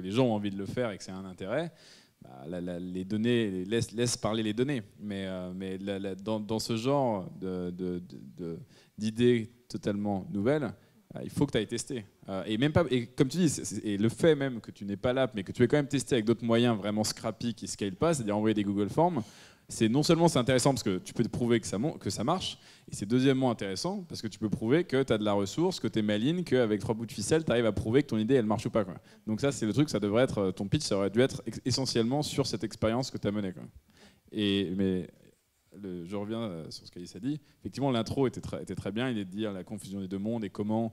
S2: les gens ont envie de le faire et que c'est un intérêt, les données, laisse parler les données. Mais dans ce genre d'idées totalement nouvelles, il faut que tu ailles tester. Et comme tu dis, et le fait même que tu n'aies pas l'app, mais que tu aies quand même testé avec d'autres moyens vraiment scrappy qui ne scalent pas, c'est-à-dire envoyer des Google Forms, non seulement c'est intéressant parce que tu peux te prouver que ça marche, et c'est deuxièmement intéressant parce que tu peux prouver que tu as de la ressource, que tu es maligne, qu'avec 3 bouts de ficelle, tu arrives à prouver que ton idée elle marche ou pas, quoi. Donc ça c'est le truc, ça devrait être, ton pitch ça aurait dû être essentiellement sur cette expérience que tu as menée, quoi. Je reviens sur ce qu'Alice a dit. Effectivement, l'intro était très bien. Il est de dire la confusion des deux mondes et comment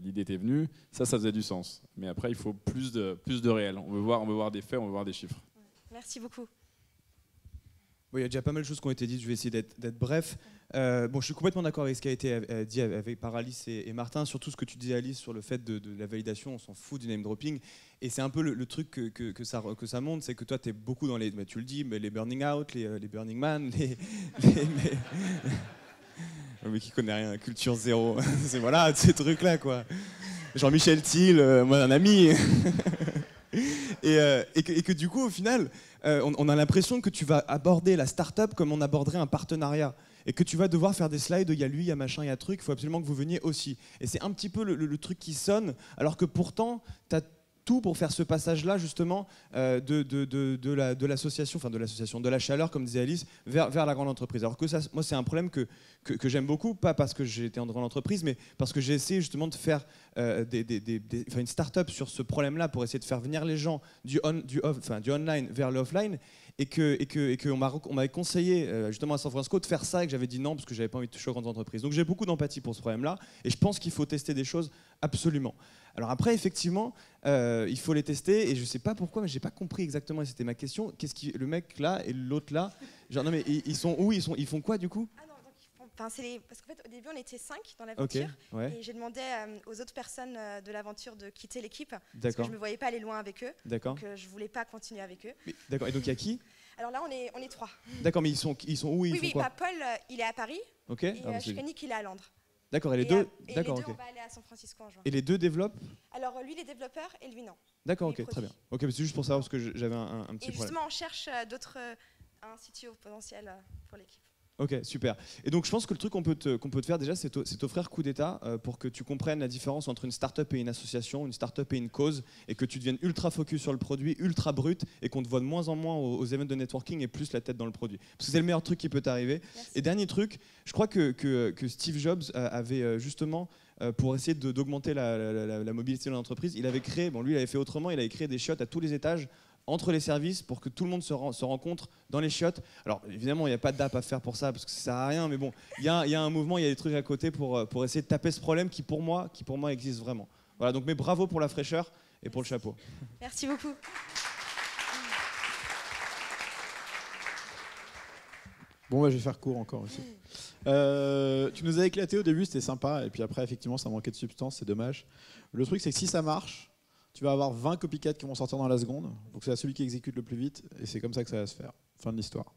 S2: l'idée était venue. Ça faisait du sens. Mais après, il faut plus de réel. On veut voir des faits, on veut voir des chiffres.
S6: Merci beaucoup.
S7: Bon, il y a déjà pas mal de choses qui ont été dites, je vais essayer d'être bref. Je suis complètement d'accord avec ce qui a été dit par Alice et Martin, surtout ce que tu disais, Alice, sur le fait de la validation. On s'en fout du name dropping. Et c'est un peu le truc que ça montre, c'est que toi, tu es beaucoup dans les, tu le dis, mais les Burning Out, les Burning Man, mais qui connaît rien, culture zéro. C'est voilà, ces trucs-là, quoi. Jean-Michel Thiel, moi, un ami. Et que du coup, au final, on a l'impression que tu vas aborder la start-up comme on aborderait un partenariat. Et que tu vas devoir faire des slides, il y a lui, il y a machin, il y a truc, il faut absolument que vous veniez aussi. Et c'est un petit peu le truc qui sonne, alors que pourtant, tu as tout pour faire ce passage-là, justement, de l'association, enfin de l'association, de la chaleur, comme disait Alice, vers la grande entreprise. Alors que ça, moi, c'est un problème que j'aime beaucoup, pas parce que j'ai été en grande entreprise, mais parce que j'ai essayé justement de faire une start-up sur ce problème-là pour essayer de faire venir les gens du online vers l'offline. Et qu'on m'avait conseillé justement à San Francisco de faire ça et que j'avais dit non parce que j'avais pas envie de toucher aux grandes entreprises. Donc j'ai beaucoup d'empathie pour ce problème-là et je pense qu'il faut tester des choses absolument. Alors après effectivement il faut les tester et je sais pas pourquoi mais j'ai pas compris exactement et c'était ma question. Le mec là et l'autre là, genre non mais ils sont où, ils font quoi du coup?
S6: Parce qu'en fait, au début, on était 5 dans l'aventure.
S7: Okay, ouais.
S6: Et j'ai demandé aux autres personnes de l'aventure de quitter l'équipe. Parce
S7: D'accord.
S6: que je ne me voyais pas aller loin avec eux.
S7: D'accord.
S6: Donc, je ne voulais pas continuer avec eux.
S7: D'accord. Et donc, il y a qui?
S6: Alors là, on est 3.
S7: D'accord, mais ils sont où? Ils font quoi?
S6: Paul, il est à Paris.
S7: Ok.
S6: Et Shrenik, il est à Londres.
S7: D'accord, et les deux
S6: D'accord,
S7: ok.
S6: On va aller à San Francisco en juin.
S7: Et les deux développent?
S6: Alors, lui, il est développeur et lui, non.
S7: D'accord, ok, très bien. Ok, mais c'est juste pour savoir parce que j'avais un petit
S6: problème. Et justement,
S7: problème.
S6: on cherche d'autres CTO potentiels pour l'équipe.
S7: Ok, super. Et donc je pense que le truc qu'on peut te faire déjà, c'est t'offrir Coup d'État pour que tu comprennes la différence entre une start-up et une association, une start-up et une cause, et que tu deviennes ultra focus sur le produit, ultra brut, et qu'on te voit de moins en moins aux events de networking et plus la tête dans le produit. Parce que c'est le meilleur truc qui peut t'arriver.
S6: Merci.
S7: Et dernier truc, je crois que Steve Jobs avait justement, pour essayer d'augmenter la mobilité de l'entreprise, il avait créé, lui il avait fait autrement, il avait créé des chiottes à tous les étages, entre les services pour que tout le monde se rencontre dans les chiottes. Alors évidemment il n'y a pas d'app à faire pour ça parce que ça sert à rien, mais bon, il y a un mouvement, il y a des trucs à côté pour essayer de taper ce problème qui pour moi existe vraiment. Voilà, donc mais bravo pour la fraîcheur et pour le chapeau.
S6: Merci beaucoup.
S4: Bon, je vais faire court encore aussi. Tu nous as éclaté au début, c'était sympa, et puis après effectivement ça manquait de substance, c'est dommage. Le truc c'est que si ça marche, tu vas avoir 20 copycats qui vont sortir dans la seconde, donc c'est celui qui exécute le plus vite, et c'est comme ça que ça va se faire. Fin de l'histoire.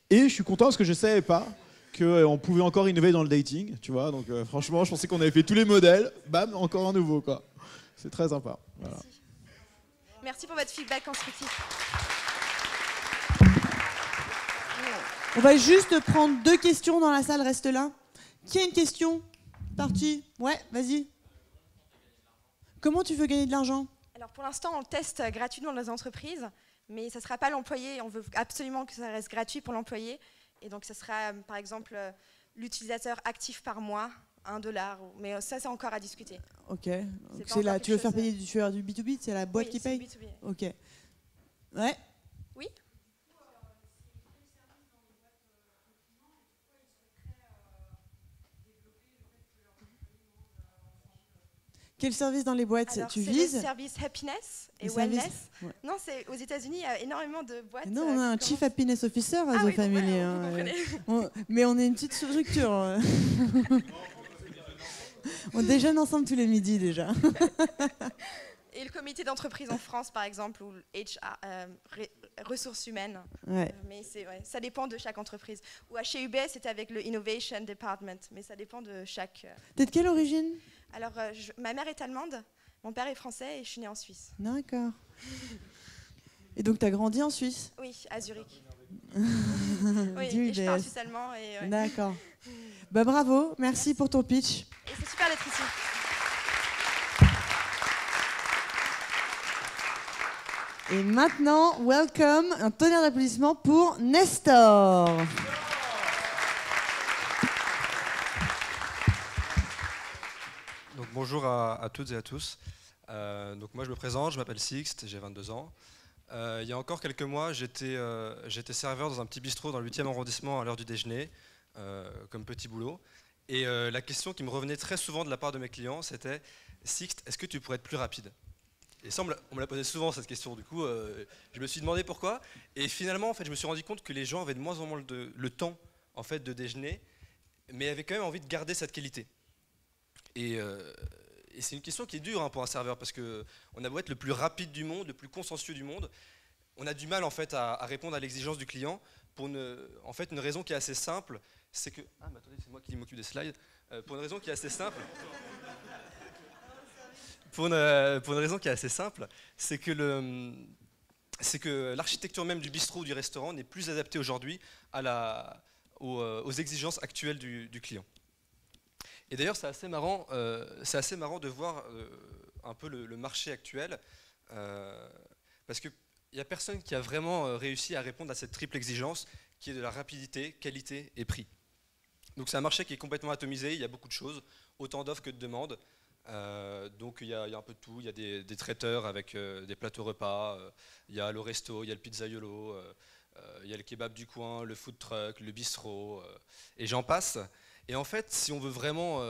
S4: Et je suis content parce que je ne savais pas qu'on pouvait encore innover dans le dating, tu vois, donc franchement, je pensais qu'on avait fait tous les modèles, bam, encore un nouveau, quoi. C'est très sympa. Voilà.
S6: Merci. Merci pour votre feedback constructif.
S1: On va juste prendre 2 questions dans la salle, reste là. Qui a une question? Parti. Ouais, vas-y. Comment tu veux gagner de l'argent?
S6: Alors pour l'instant, on le teste gratuitement dans les entreprises, mais ça ne sera pas l'employé. On veut absolument que ça reste gratuit pour l'employé. Et donc, ça sera, par exemple, l'utilisateur actif par mois, $1. Mais ça, c'est encore à discuter.
S1: Ok. C'est là, tu veux faire payer du B2B? C'est la boîte qui paye?
S6: B2B.
S1: Ok. Ouais.
S6: Oui.
S1: Quel service dans les boîtes tu vises?
S6: Le service happiness et wellness. Ouais. Non, c'est aux États-unis, il y a énormément de boîtes.
S1: Non, on a un Chief Happiness Officer à The Family. Mais on est une petite structure. On déjeune ensemble tous les midis déjà.
S6: Et le comité d'entreprises en France, par exemple, ou HR, ressources humaines.
S1: Ouais.
S6: Mais ça dépend de chaque entreprise. Ou chez UBS, c'était avec le Innovation Department, mais ça dépend de chaque...
S1: T'es de quelle origine?
S6: Alors, ma mère est allemande, mon père est français et je suis née en Suisse.
S1: D'accord. Et donc, tu as grandi en Suisse?
S6: Oui, à Zurich.
S1: Oui,
S6: et je parle suisse-allemand. Ouais.
S1: D'accord. Bah, bravo, merci pour ton pitch.
S6: Et c'est super d'être ici.
S1: Et maintenant, welcome, un tonnerre d'applaudissements pour Nestor.
S8: Donc, bonjour à toutes et à tous. Donc moi je me présente, je m'appelle Sixte, j'ai 22 ans. Il y a encore quelques mois, j'étais serveur dans un petit bistrot dans le 8e arrondissement à l'heure du déjeuner, comme petit boulot. Et la question qui me revenait très souvent de la part de mes clients, c'était « Sixte, est-ce que tu pourrais être plus rapide ?» Et ça, on me l'a posé souvent cette question, du coup je me suis demandé pourquoi. Et finalement, en fait, je me suis rendu compte que les gens avaient de moins en moins le temps en fait, de déjeuner, mais avaient quand même envie de garder cette qualité. Et c'est une question qui est dure pour un serveur, parce qu'on a beau être le plus rapide du monde, le plus consciencieux du monde, on a du mal en fait, à répondre à l'exigence du client pour en fait, une raison qui est assez simple, c'est que... Ah mais attendez, c'est moi qui m'occupe des slides. Pour une raison qui est assez simple... Pour une raison qui est assez simple, c'est que l'architecture même du bistrot ou du restaurant n'est plus adaptée aujourd'hui aux exigences actuelles du client. Et d'ailleurs, c'est assez marrant de voir un peu le marché actuel, parce qu'il n'y a personne qui a vraiment réussi à répondre à cette triple exigence qui est de la rapidité, qualité et prix. Donc c'est un marché qui est complètement atomisé, il y a beaucoup de choses, autant d'offres que de demandes. Donc il y a un peu de tout, il y a des traiteurs avec des plateaux repas, il y a le resto, il y a le pizzaiolo, il y a le kebab du coin, le food truck, le bistrot, et j'en passe. Et en fait, si on veut vraiment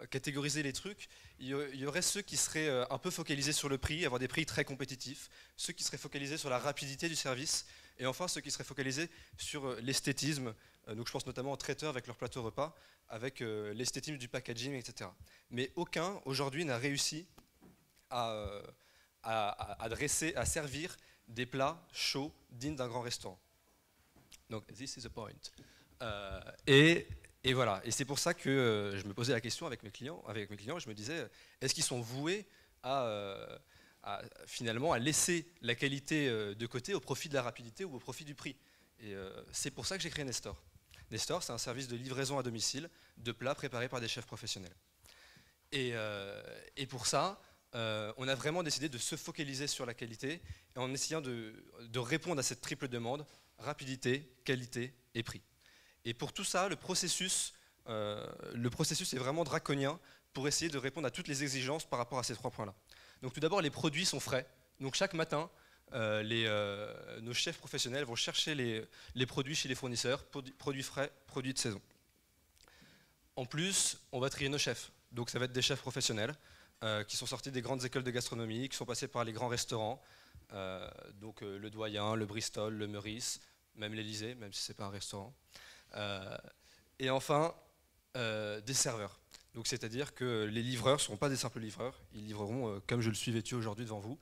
S8: catégoriser les trucs, il y aurait ceux qui seraient un peu focalisés sur le prix, avoir des prix très compétitifs, ceux qui seraient focalisés sur la rapidité du service, et enfin ceux qui seraient focalisés sur l'esthétisme. Donc je pense notamment aux traiteurs avec leur plateau repas, avec l'esthétisme du packaging, etc. Mais aucun aujourd'hui n'a réussi à servir des plats chauds dignes d'un grand restaurant. Donc this is the point. Et voilà, et c'est pour ça que je me posais la question avec mes clients, je me disais, est-ce qu'ils sont voués finalement à laisser la qualité de côté au profit de la rapidité ou au profit du prix? Et c'est pour ça que j'ai créé Nestor. Nestor, c'est un service de livraison à domicile de plats préparés par des chefs professionnels. Et pour ça, on a vraiment décidé de se focaliser sur la qualité en essayant de répondre à cette triple demande, rapidité, qualité et prix. Et pour tout ça, le processus est vraiment draconien pour essayer de répondre à toutes les exigences par rapport à ces 3 points-là. Donc tout d'abord, les produits sont frais. Donc chaque matin, nos chefs professionnels vont chercher les produits chez les fournisseurs, produits frais, produits de saison. En plus, on va trier nos chefs. Donc ça va être des chefs professionnels qui sont sortis des grandes écoles de gastronomie, qui sont passés par les grands restaurants, donc le Doyen, le Bristol, le Meurice, même l'Élysée, même si ce n'est pas un restaurant. Et enfin, des serveurs. Donc c'est-à-dire que les livreurs ne seront pas des simples livreurs, ils livreront comme je le suis vêtu aujourd'hui devant vous,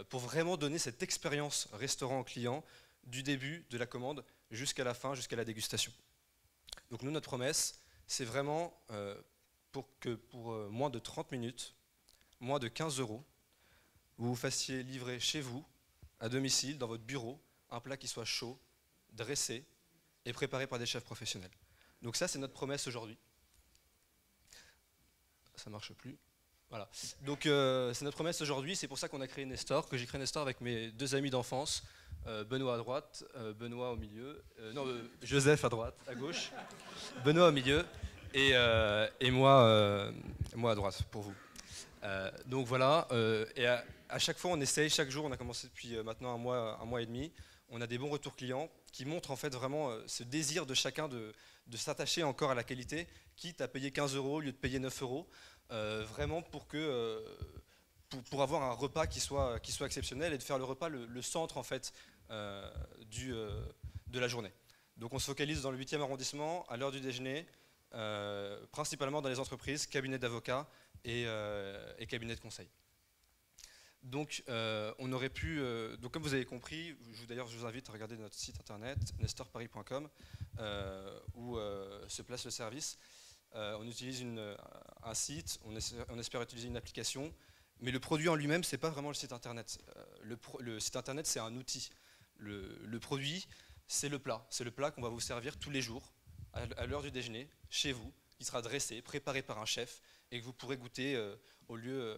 S8: pour vraiment donner cette expérience restaurant au client du début de la commande jusqu'à la fin, jusqu'à la dégustation. Donc nous, notre promesse, c'est vraiment pour moins de 30 minutes, moins de 15 €, vous vous fassiez livrer chez vous, à domicile, dans votre bureau, un plat qui soit chaud, dressé et préparé par des chefs professionnels. Donc ça, c'est notre promesse aujourd'hui. Ça marche plus. Voilà. Donc c'est notre promesse aujourd'hui, c'est pour ça qu'on a créé Nestor, que j'ai créé Nestor avec mes 2 amis d'enfance, Benoît à droite, Benoît au milieu, Joseph à droite, à gauche, Benoît au milieu et moi à droite pour vous. Donc voilà, et à chaque fois on essaye, chaque jour, on a commencé depuis maintenant un mois et demi, on a des bons retours clients qui montrent en fait vraiment ce désir de chacun de s'attacher encore à la qualité, quitte à payer 15 € au lieu de payer 9 €. Vraiment pour avoir un repas qui soit exceptionnel et de faire le repas le centre en fait de la journée. Donc on se focalise dans le 8e arrondissement à l'heure du déjeuner, principalement dans les entreprises, cabinets d'avocats et cabinets de conseil. Donc, on aurait pu. Donc, comme vous avez compris, d'ailleurs, je vous invite à regarder notre site internet nestorparis.com où se place le service. On utilise un site, on espère utiliser une application, mais le produit en lui-même, c'est pas vraiment le site internet. Le site internet, c'est un outil. Le produit, c'est le plat. C'est le plat qu'on va vous servir tous les jours à l'heure du déjeuner, chez vous, qui sera dressé, préparé par un chef, et que vous pourrez goûter au lieu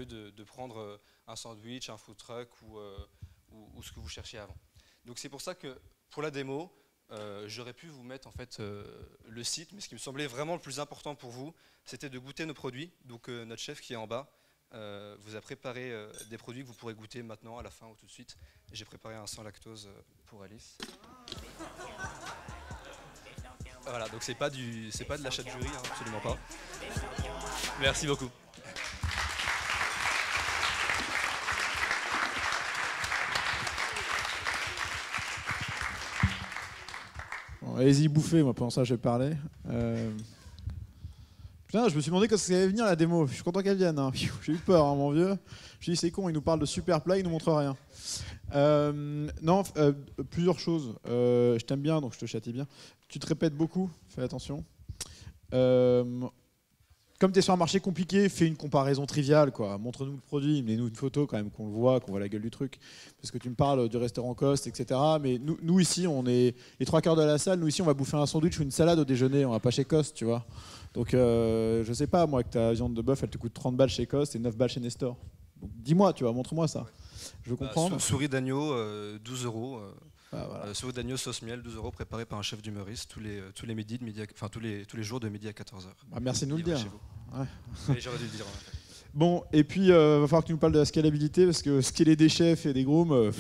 S8: de prendre un sandwich, un food truck ou ce que vous cherchiez avant. Donc c'est pour ça que pour la démo, j'aurais pu vous mettre en fait le site, mais ce qui me semblait vraiment le plus important pour vous, c'était de goûter nos produits. Donc notre chef qui est en bas vous a préparé des produits que vous pourrez goûter maintenant, à la fin ou tout de suite. J'ai préparé un sans lactose pour Alice. Voilà, donc c'est pas de l'achat de jury, hein, absolument pas. Merci beaucoup.
S4: Bon, allez-y, bouffez, moi pendant ça je vais parler. Putain, je me suis demandé quand ça allait venir la démo. Je suis content qu'elle vienne. Hein. J'ai eu peur, hein, mon vieux. Je me suis dit, c'est con, il nous parle de super plat, il nous montre rien. Non, plusieurs choses. Je t'aime bien, donc je te châtie bien. Tu te répètes beaucoup, fais attention. Comme tu es sur un marché compliqué, fais une comparaison triviale, quoi. Montre-nous le produit, mets-nous une photo quand même, qu'on le voit, qu'on voit la gueule du truc. Parce que tu me parles du restaurant Coste, etc. Mais nous ici, on est les 3/4 de la salle. Nous ici, on va bouffer un sandwich ou une salade au déjeuner. On va pas chez Coste, tu vois. Donc, je sais pas, moi, que ta viande de bœuf, elle te coûte 30 balles chez Coste et 9 balles chez Nestor. Donc, dis-moi, tu vois, montre-moi ça. Je veux comprendre.
S8: Souris d'agneau, 12 €.
S4: Voilà.
S8: Souris d'agneau sauce miel, 12 € préparé par un chef d'humoriste tous les midis, enfin tous les jours de midi à 14h.
S4: Bah, merci de nous le dire.
S8: Ouais. J'aurais dû le dire. Ouais.
S4: Bon, et puis va falloir que tu nous parles de la scalabilité parce que scaler des chefs et des grooms,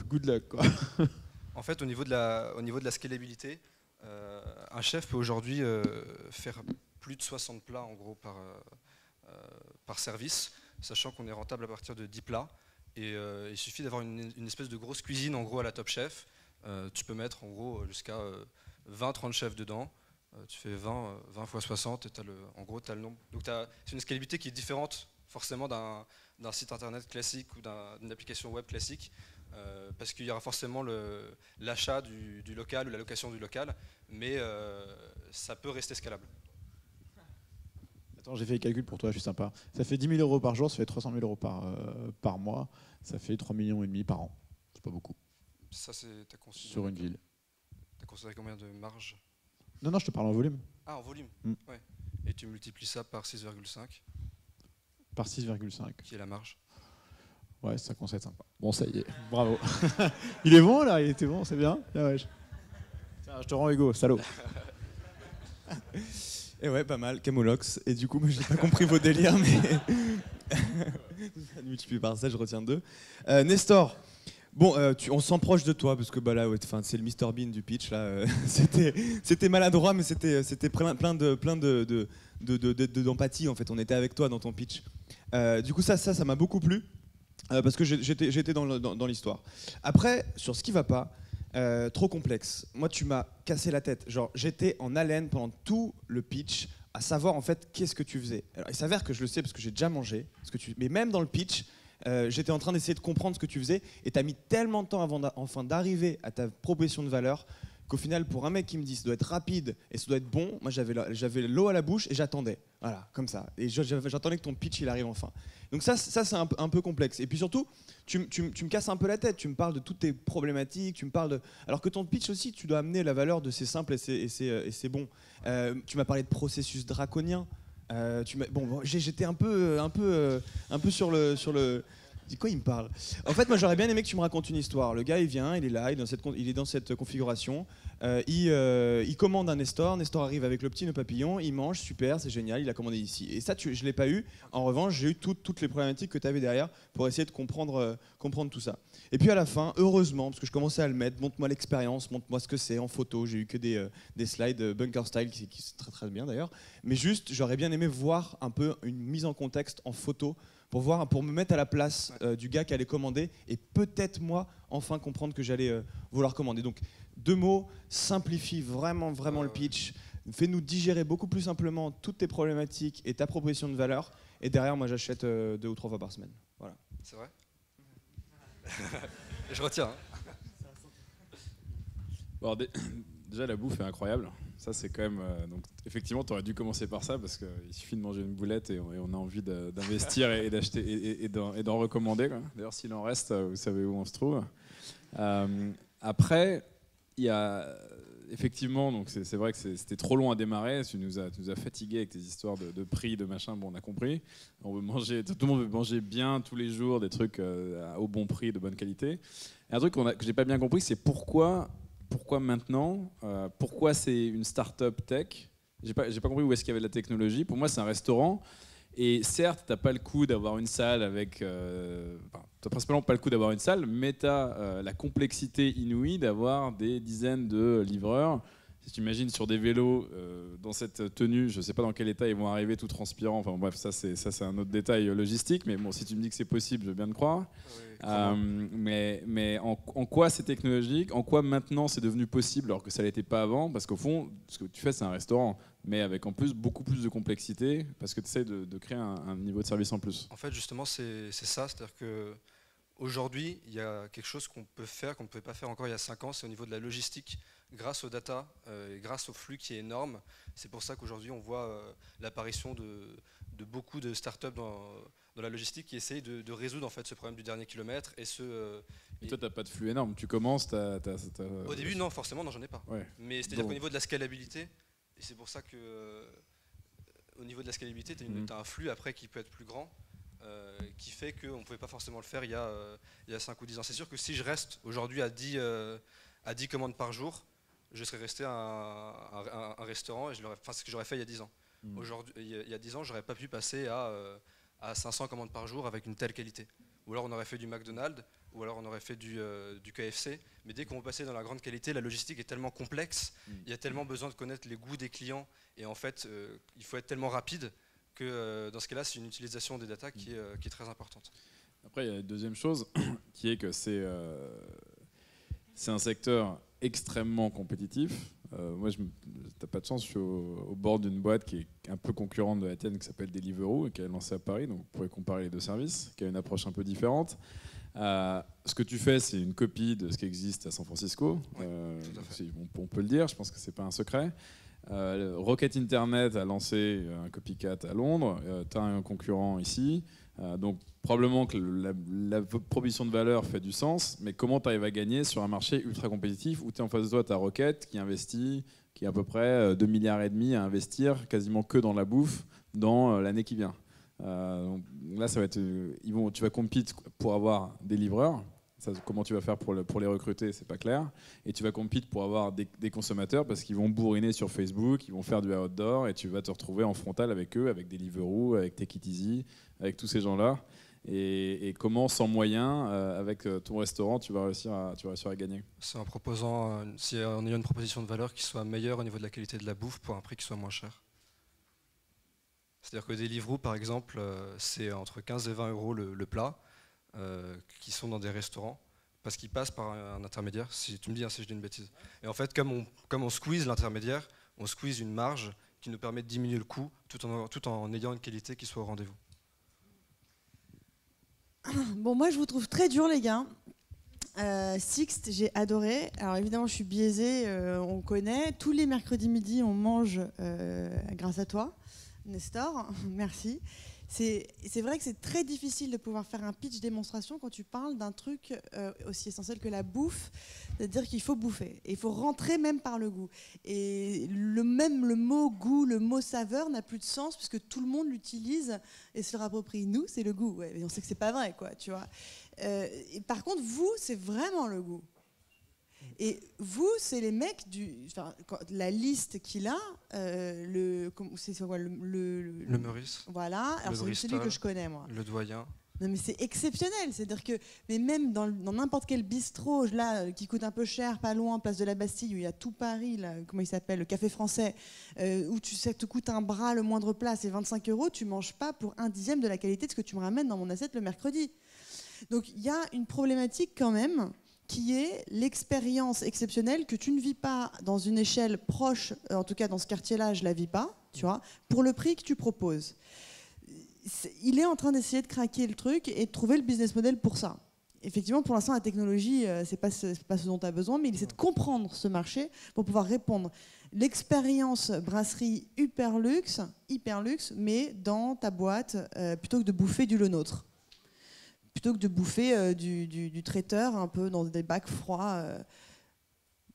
S4: good luck, quoi.
S8: En fait, au niveau de la scalabilité, un chef peut aujourd'hui faire plus de 60 plats en gros par service, sachant qu'on est rentable à partir de 10 plats. Et il suffit d'avoir une espèce de grosse cuisine en gros à la Top Chef. Tu peux mettre en gros jusqu'à 20-30 chefs dedans. Tu fais 20 x 60 et en gros tu as le nombre. Donc c'est une scalabilité qui est différente forcément d'un site internet classique ou d'une application web classique. Parce qu'il y aura forcément l'achat du local ou la location du local, mais ça peut rester scalable.
S4: Attends, j'ai fait les calculs pour toi, je suis sympa. Ça fait 10 000 € par jour, ça fait 300 000 € par mois, ça fait 3,5 millions par an. C'est pas beaucoup.
S8: Ça, t'as considéré
S4: sur une ville.
S8: T'as considéré combien de marge?
S4: Non, je te parle en volume.
S8: Ah, en volume. Ouais. Et tu multiplies ça par 6,5.
S4: Par 6,5.
S8: Qui est la marge?
S4: Ouais, ça commence à être sympa. Bon, ça y est, bravo. Il est bon là, il était bon, c'est bien. Ah ouais. Tiens, je te rends Hugo, salaud.
S7: Et ouais, pas mal, Camoulox. Et du coup, moi, j'ai pas compris vos délires, mais multiplié par ça, je retiens 2. Nestor, bon, on se sent proche de toi parce que bah là, ouais, c'est le Mr Bean du pitch là. C'était maladroit, mais c'était plein d'empathie en fait. On était avec toi dans ton pitch. Du coup, ça m'a beaucoup plu parce que j'étais dans l'histoire. Après, sur ce qui va pas. Trop complexe. Moi, tu m'as cassé la tête. Genre, j'étais en haleine pendant tout le pitch à savoir en fait qu'est-ce que tu faisais. Alors, il s'avère que je le sais parce que j'ai déjà mangé. Mais même dans le pitch, j'étais en train d'essayer de comprendre ce que tu faisais et tu as mis tellement de temps avant enfin d'arriver à ta proposition de valeur qu'au final, pour un mec qui me dit ça doit être rapide et ça doit être bon, moi j'avais l'eau à la bouche et j'attendais. Voilà, comme ça. Et j'attendais que ton pitch il arrive enfin. Donc ça c'est un peu complexe. Et puis surtout, tu me casses un peu la tête. Tu me parles de toutes tes problématiques. Tu me parles alors que ton pitch aussi, tu dois amener la valeur de c'est simple et c'est bon. Tu m'as parlé de processus draconien. J'étais un peu sur le. De quoi il me parle? En fait, moi j'aurais bien aimé que tu me racontes une histoire. Le gars il vient, il est là, il est dans cette configuration. Il commande un Nestor. Nestor arrive avec le petit nœud papillon. Il mange, super, c'est génial. Il a commandé ici. Et ça, je ne l'ai pas eu. En revanche, j'ai eu toutes les problématiques que tu avais derrière pour essayer de comprendre tout ça. Et puis à la fin, heureusement, parce que je commençais à le mettre, montre-moi l'expérience, montre-moi ce que c'est en photo. J'ai eu que des slides bunker style qui sont très très bien d'ailleurs. Mais juste, j'aurais bien aimé voir un peu une mise en contexte en photo. Pour me mettre à la place du gars qui allait commander et peut-être moi enfin comprendre que j'allais vouloir commander. Donc 2 mots, simplifie vraiment le pitch, fais-nous digérer beaucoup plus simplement toutes tes problématiques et ta proposition de valeur et derrière moi j'achète 2 ou 3 fois par semaine. Voilà.
S8: C'est vrai? Je retiens.
S2: Bon, déjà, la bouffe est incroyable. Ça, c'est quand même. Donc, effectivement, tu aurais dû commencer par ça parce qu'il suffit de manger une boulette et on a envie d'investir et d'acheter et d'en recommander. D'ailleurs, s'il en reste, vous savez où on se trouve. Après, il y a. Effectivement, donc c'est vrai que c'était trop long à démarrer. Tu nous as fatigués avec tes histoires de prix, de machin. Bon, on a compris. On veut manger, tout le monde veut manger bien tous les jours, des trucs au bon prix, de bonne qualité. Et un truc que j'ai pas bien compris, c'est pourquoi maintenant, pourquoi c'est une start-up tech. J'ai pas compris où est-ce qu'il y avait de la technologie. Pour moi, c'est un restaurant. Et certes, t'as pas le coup d'avoir une salle avec... t'as principalement pas le coup d'avoir une salle, mais t'as la complexité inouïe d'avoir des dizaines de livreurs. Si tu imagines sur des vélos, dans cette tenue, je sais pas dans quel état ils vont arriver tout transpirants. Enfin bref, ça c'est un autre détail logistique. Mais bon, si tu me dis que c'est possible, je veux bien te croire. Mais en quoi c'est technologique? En quoi maintenant c'est devenu possible alors que ça l'était pas avant? Parce qu'au fond, ce que tu fais, c'est un restaurant, mais avec en plus beaucoup plus de complexité, parce que tu essaies de créer un niveau de service en plus.
S8: En fait, justement, c'est ça. C'est-à-dire qu'aujourd'hui, il y a quelque chose qu'on peut faire, qu'on ne pouvait pas faire encore il y a 5 ans, c'est au niveau de la logistique, grâce aux data et grâce au flux qui est énorme. C'est pour ça qu'aujourd'hui, on voit l'apparition de beaucoup de startups dans la logistique qui essayent de résoudre en fait, ce problème du dernier kilomètre. Et
S2: toi, tu n'as pas de flux énorme. Tu commences,
S8: Au début, non, forcément, non, j'en ai pas.
S2: Ouais.
S8: Mais c'est-à-dire qu'au niveau de la scalabilité, et c'est pour ça que au niveau de la scalabilité, tu as un flux après qui peut être plus grand, qui fait qu'on ne pouvait pas forcément le faire il y a 5 ou 10 ans. C'est sûr que si je reste aujourd'hui à 10 commandes par jour, je serais resté à un restaurant, et c'est ce que j'aurais fait il y a 10 ans. Aujourd'hui, il y a 10 ans, j'aurais pas pu passer à 500 commandes par jour avec une telle qualité. Ou alors on aurait fait du McDonald's, ou alors on aurait fait du KFC. Mais dès qu'on veut passer dans la grande qualité, la logistique est tellement complexe, il y a tellement besoin de connaître les goûts des clients, et en fait, il faut être tellement rapide que dans ce cas-là, c'est une utilisation des data qui est très importante.
S2: Après, il y a une deuxième chose, qui est que c'est un secteur extrêmement compétitif. Moi, t'as pas de chance, je suis au bord d'une boîte qui est un peu concurrente de la tienne, qui s'appelle Deliveroo, et qui a lancé à Paris, donc vous pourrez comparer les deux services, qui a une approche un peu différente. Ce que tu fais, c'est une copie de ce qui existe à San Francisco. On peut le dire, je pense que c'est pas un secret. Rocket Internet a lancé un copycat à Londres. Tu as un concurrent ici. Donc probablement que la proposition de valeur fait du sens, mais comment tu arrives à gagner sur un marché ultra compétitif où tu es en face de toi, tu as Rocket qui investit, qui a à peu près 2,5 milliards à investir quasiment que dans la bouffe dans l'année qui vient. Donc là, ça va être, tu vas compete pour avoir des livreurs. Comment tu vas faire pour les recruter, c'est pas clair. Et tu vas compete pour avoir des consommateurs parce qu'ils vont bourriner sur Facebook, ils vont faire du outdoor et tu vas te retrouver en frontal avec eux, avec Deliveroo, avec Take It Easy, avec tous ces gens-là. Et comment, sans moyens, avec ton restaurant, tu vas réussir à gagner?
S8: C'est en ayant une proposition de valeur qui soit meilleure au niveau de la qualité de la bouffe pour un prix qui soit moins cher. C'est-à-dire que Deliveroo, par exemple, c'est entre 15 et 20 euros le plat. Qui sont dans des restaurants parce qu'ils passent par un intermédiaire, si tu me dis si je dis une bêtise. Et en fait, comme on squeeze l'intermédiaire, on squeeze une marge qui nous permet de diminuer le coût tout en ayant une qualité qui soit au rendez-vous.
S1: Bon, moi je vous trouve très dur les gars. Sixte, j'ai adoré. Alors évidemment, je suis biaisée, on connaît. Tous les mercredis midi, on mange grâce à toi, Nestor. Merci. C'est vrai que c'est très difficile de pouvoir faire un pitch démonstration quand tu parles d'un truc aussi essentiel que la bouffe, c'est-à-dire qu'il faut bouffer. Et il faut rentrer même par le goût. Et le mot goût, le mot saveur n'a plus de sens puisque tout le monde l'utilise et se le rapproprie. Nous, c'est le goût. Ouais, et on sait que c'est pas vrai, quoi, tu vois. Et par contre, vous, c'est vraiment le goût. Et vous, c'est les mecs la liste qu'il a, c'est quoi le
S8: Meurice.
S1: Voilà, alors c'est celui que je connais moi.
S8: Le Doyen.
S1: Non mais c'est exceptionnel, c'est-à-dire que mais même dans n'importe quel bistrot là qui coûte un peu cher, pas loin, place de la Bastille où il y a tout Paris là, comment il s'appelle, le Café Français, où tu sais que te coûte un bras le moindre plat, c'est 25 €, tu manges pas pour 1/10 de la qualité de ce que tu me ramènes dans mon assiette le mercredi. Donc il y a une problématique quand même qui est l'expérience exceptionnelle que tu ne vis pas dans une échelle proche, en tout cas dans ce quartier-là, je la vis pas, tu vois, pour le prix que tu proposes. Il est en train d'essayer de craquer le truc et de trouver le business model pour ça. effectivement, pour l'instant, la technologie, c'est pas ce dont tu as besoin, mais il essaie de comprendre ce marché pour pouvoir répondre. L'expérience brasserie hyper luxe, mais dans ta boîte, plutôt que de bouffer du Le Nôtre. Plutôt que de bouffer du traiteur un peu dans des bacs froids.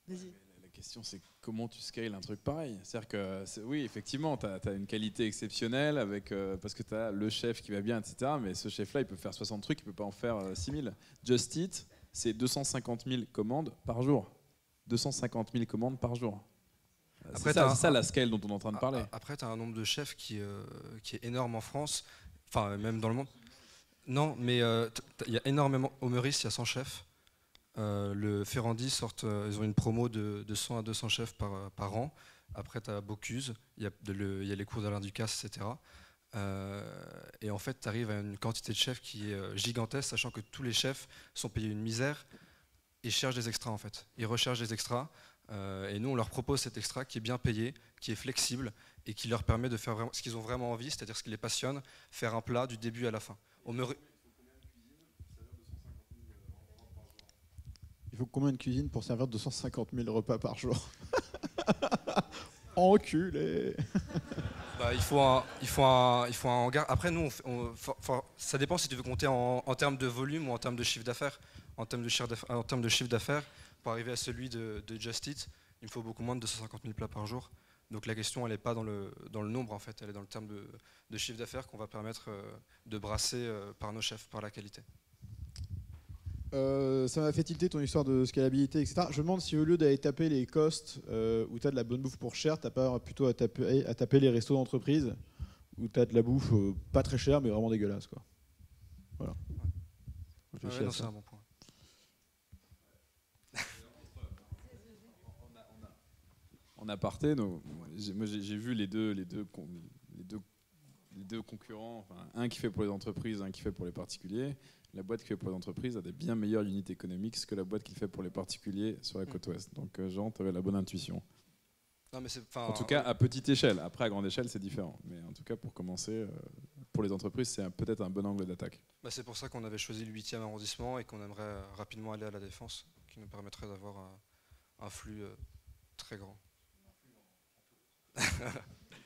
S1: Vas-y.
S2: La question, c'est comment tu scales un truc pareil. C'est-à-dire que, oui, effectivement, tu as une qualité exceptionnelle avec, parce que tu as le chef qui va bien, etc. Mais ce chef-là, il peut faire 60 trucs, il ne peut pas en faire 6000. Just Eat, c'est 250 000 commandes par jour. 250 000 commandes par jour. C'est ça la scale dont on est en train de parler.
S8: Après, tu as un nombre de chefs qui est énorme en France, enfin, même dans le monde. Non, mais il y a énormément. Au Meurice, il y a 100 chefs. Le Ferrandi ils ont une promo de 100 à 200 chefs par an. Après, tu as Bocuse, il y a les cours d'Alain Ducasse, etc. Et en fait, tu arrives à une quantité de chefs qui est gigantesque, sachant que tous les chefs sont payés une misère et cherchent des extras en fait. Ils recherchent des extras. Et nous, on leur propose cet extra qui est bien payé, qui est flexible et qui leur permet de faire vraiment ce qu'ils ont vraiment envie, c'est-à-dire ce qui les passionne, faire un plat du début à la fin.
S4: Il faut combien de cuisine pour servir 250 000 repas par jour? Enculé.
S8: Il faut un hangar. Après, nous, ça dépend si tu veux compter en termes de volume ou en termes de chiffre d'affaires. En termes de chiffre d'affaires, pour arriver à celui de Just Eat, il me faut beaucoup moins de 250 000 plats par jour. Donc la question, elle n'est pas dans le nombre, en fait, elle est dans le terme de chiffre d'affaires qu'on va permettre de brasser par nos chefs, par la qualité.
S4: Ça m'a fait tilter ton histoire de scalabilité, etc. Je me demande si au lieu d'aller taper les costs où tu as de la bonne bouffe pour cher, tu pas plutôt à taper les restos d'entreprise où tu as de la bouffe pas très chère mais vraiment dégueulasse, quoi. Voilà.
S8: Ouais, non, c'est un bon point.
S2: En aparté, j'ai vu les deux concurrents, enfin, un qui fait pour les entreprises, un qui fait pour les particuliers. La boîte qui fait pour les entreprises a des bien meilleures unités économiques que la boîte qui fait pour les particuliers sur la côte ouest. Donc Jean, tu avais la bonne intuition.
S8: Non, mais
S2: en tout cas, à petite échelle. Après, à grande échelle, c'est différent. Mais en tout cas, pour commencer, pour les entreprises, c'est peut-être un bon angle d'attaque.
S8: C'est pour ça qu'on avait choisi le 8e arrondissement et qu'on aimerait rapidement aller à la Défense, qui nous permettrait d'avoir un flux très grand.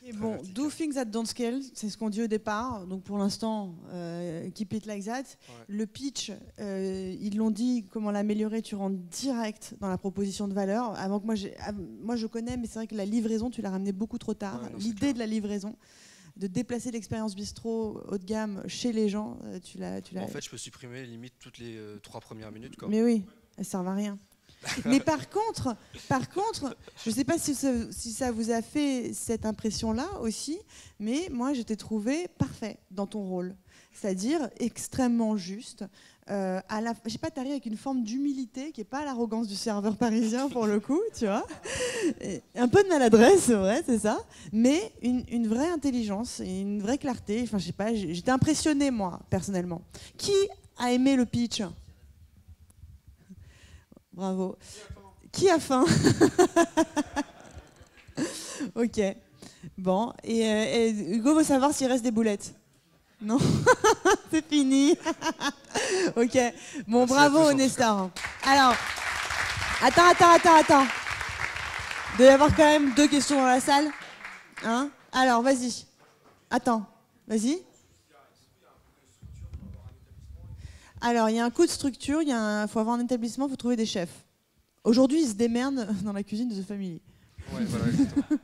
S1: Et bon, do things that don't scale, c'est ce qu'on dit au départ. Donc pour l'instant, keep it like that. Ouais. Le pitch, ils l'ont dit, comment l'améliorer, tu rentres direct dans la proposition de valeur. Avant que moi je connais, mais c'est vrai que la livraison, tu l'as ramené beaucoup trop tard. Ouais, l'idée de la livraison, de déplacer l'expérience bistrot haut de gamme chez les gens, tu l'as.
S8: En fait, je peux supprimer limite toutes les 3 premières minutes, quoi.
S1: Mais oui, elles servent à rien. Mais par contre, je ne sais pas si ça vous a fait cette impression-là aussi, mais moi, je t'ai trouvé parfait dans ton rôle. C'est-à-dire extrêmement juste. Je sais pas, tu arrives avec une forme d'humilité qui n'est pas l'arrogance du serveur parisien pour le coup, tu vois. Et un peu de maladresse, c'est vrai, c'est ça. Mais une vraie intelligence et une vraie clarté. Enfin, je sais pas, j'étais impressionnée, moi, personnellement. Qui a aimé le pitch ? Bravo. Qui a faim? Ok. Bon. Et Hugo veut savoir s'il reste des boulettes. Non. C'est fini. Ok. Bon, bravo, Nestor. Alors, attends. Il doit y avoir quand même 2 questions dans la salle. Hein? Alors, vas-y. Attends. Vas-y. Alors, il y a un coût de structure, il faut avoir un établissement, il faut trouver des chefs. Aujourd'hui, ils se démerdent dans la cuisine de The Family.
S8: Ouais, voilà, exactement.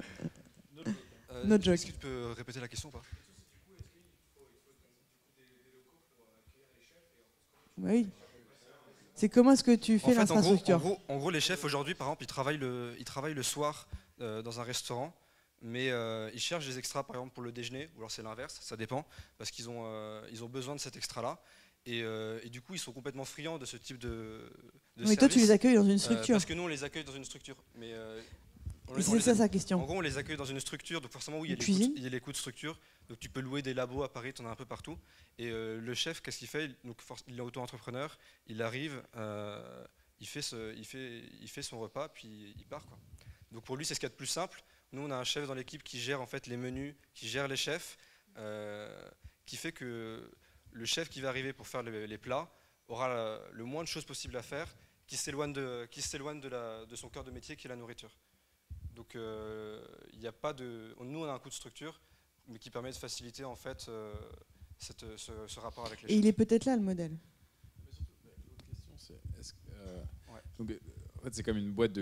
S1: Notre joke.
S8: Est-ce que tu peux répéter la question ou pas?
S1: Oui. C'est comment est-ce que tu fais l'infrastructure?
S8: En gros, les chefs aujourd'hui, par exemple, ils travaillent le soir dans un restaurant, mais ils cherchent des extras, par exemple, pour le déjeuner, ou alors c'est l'inverse, ça dépend, parce qu'ils ont besoin de cet extra-là. Et du coup, ils sont complètement friands de ce type de
S1: mais toi, tu les accueilles dans une structure.
S8: Parce que nous, on les accueille dans une structure. Mais
S1: c'est ça sa question.
S8: En gros, on les accueille dans une structure, donc forcément, oui, il y a les coûts de structure. Donc tu peux louer des labos à Paris, tu en as un peu partout. Et le chef, qu'est-ce qu'il fait? Donc, il est auto-entrepreneur, il arrive, il fait son repas, puis il part, quoi. Donc pour lui, c'est ce qu'il y a de plus simple. Nous, on a un chef dans l'équipe qui gère en fait les menus, qui gère les chefs, qui fait que le chef qui va arriver pour faire les plats, aura le moins de choses possibles à faire, qui s'éloigne de son cœur de métier qui est la nourriture. Donc il n'y a pas de... Nous, on a un coût de structure, mais qui permet de faciliter en fait ce rapport avec les chefs.
S1: Et il est peut-être là le modèle.
S2: Donc, en fait, c'est comme une boîte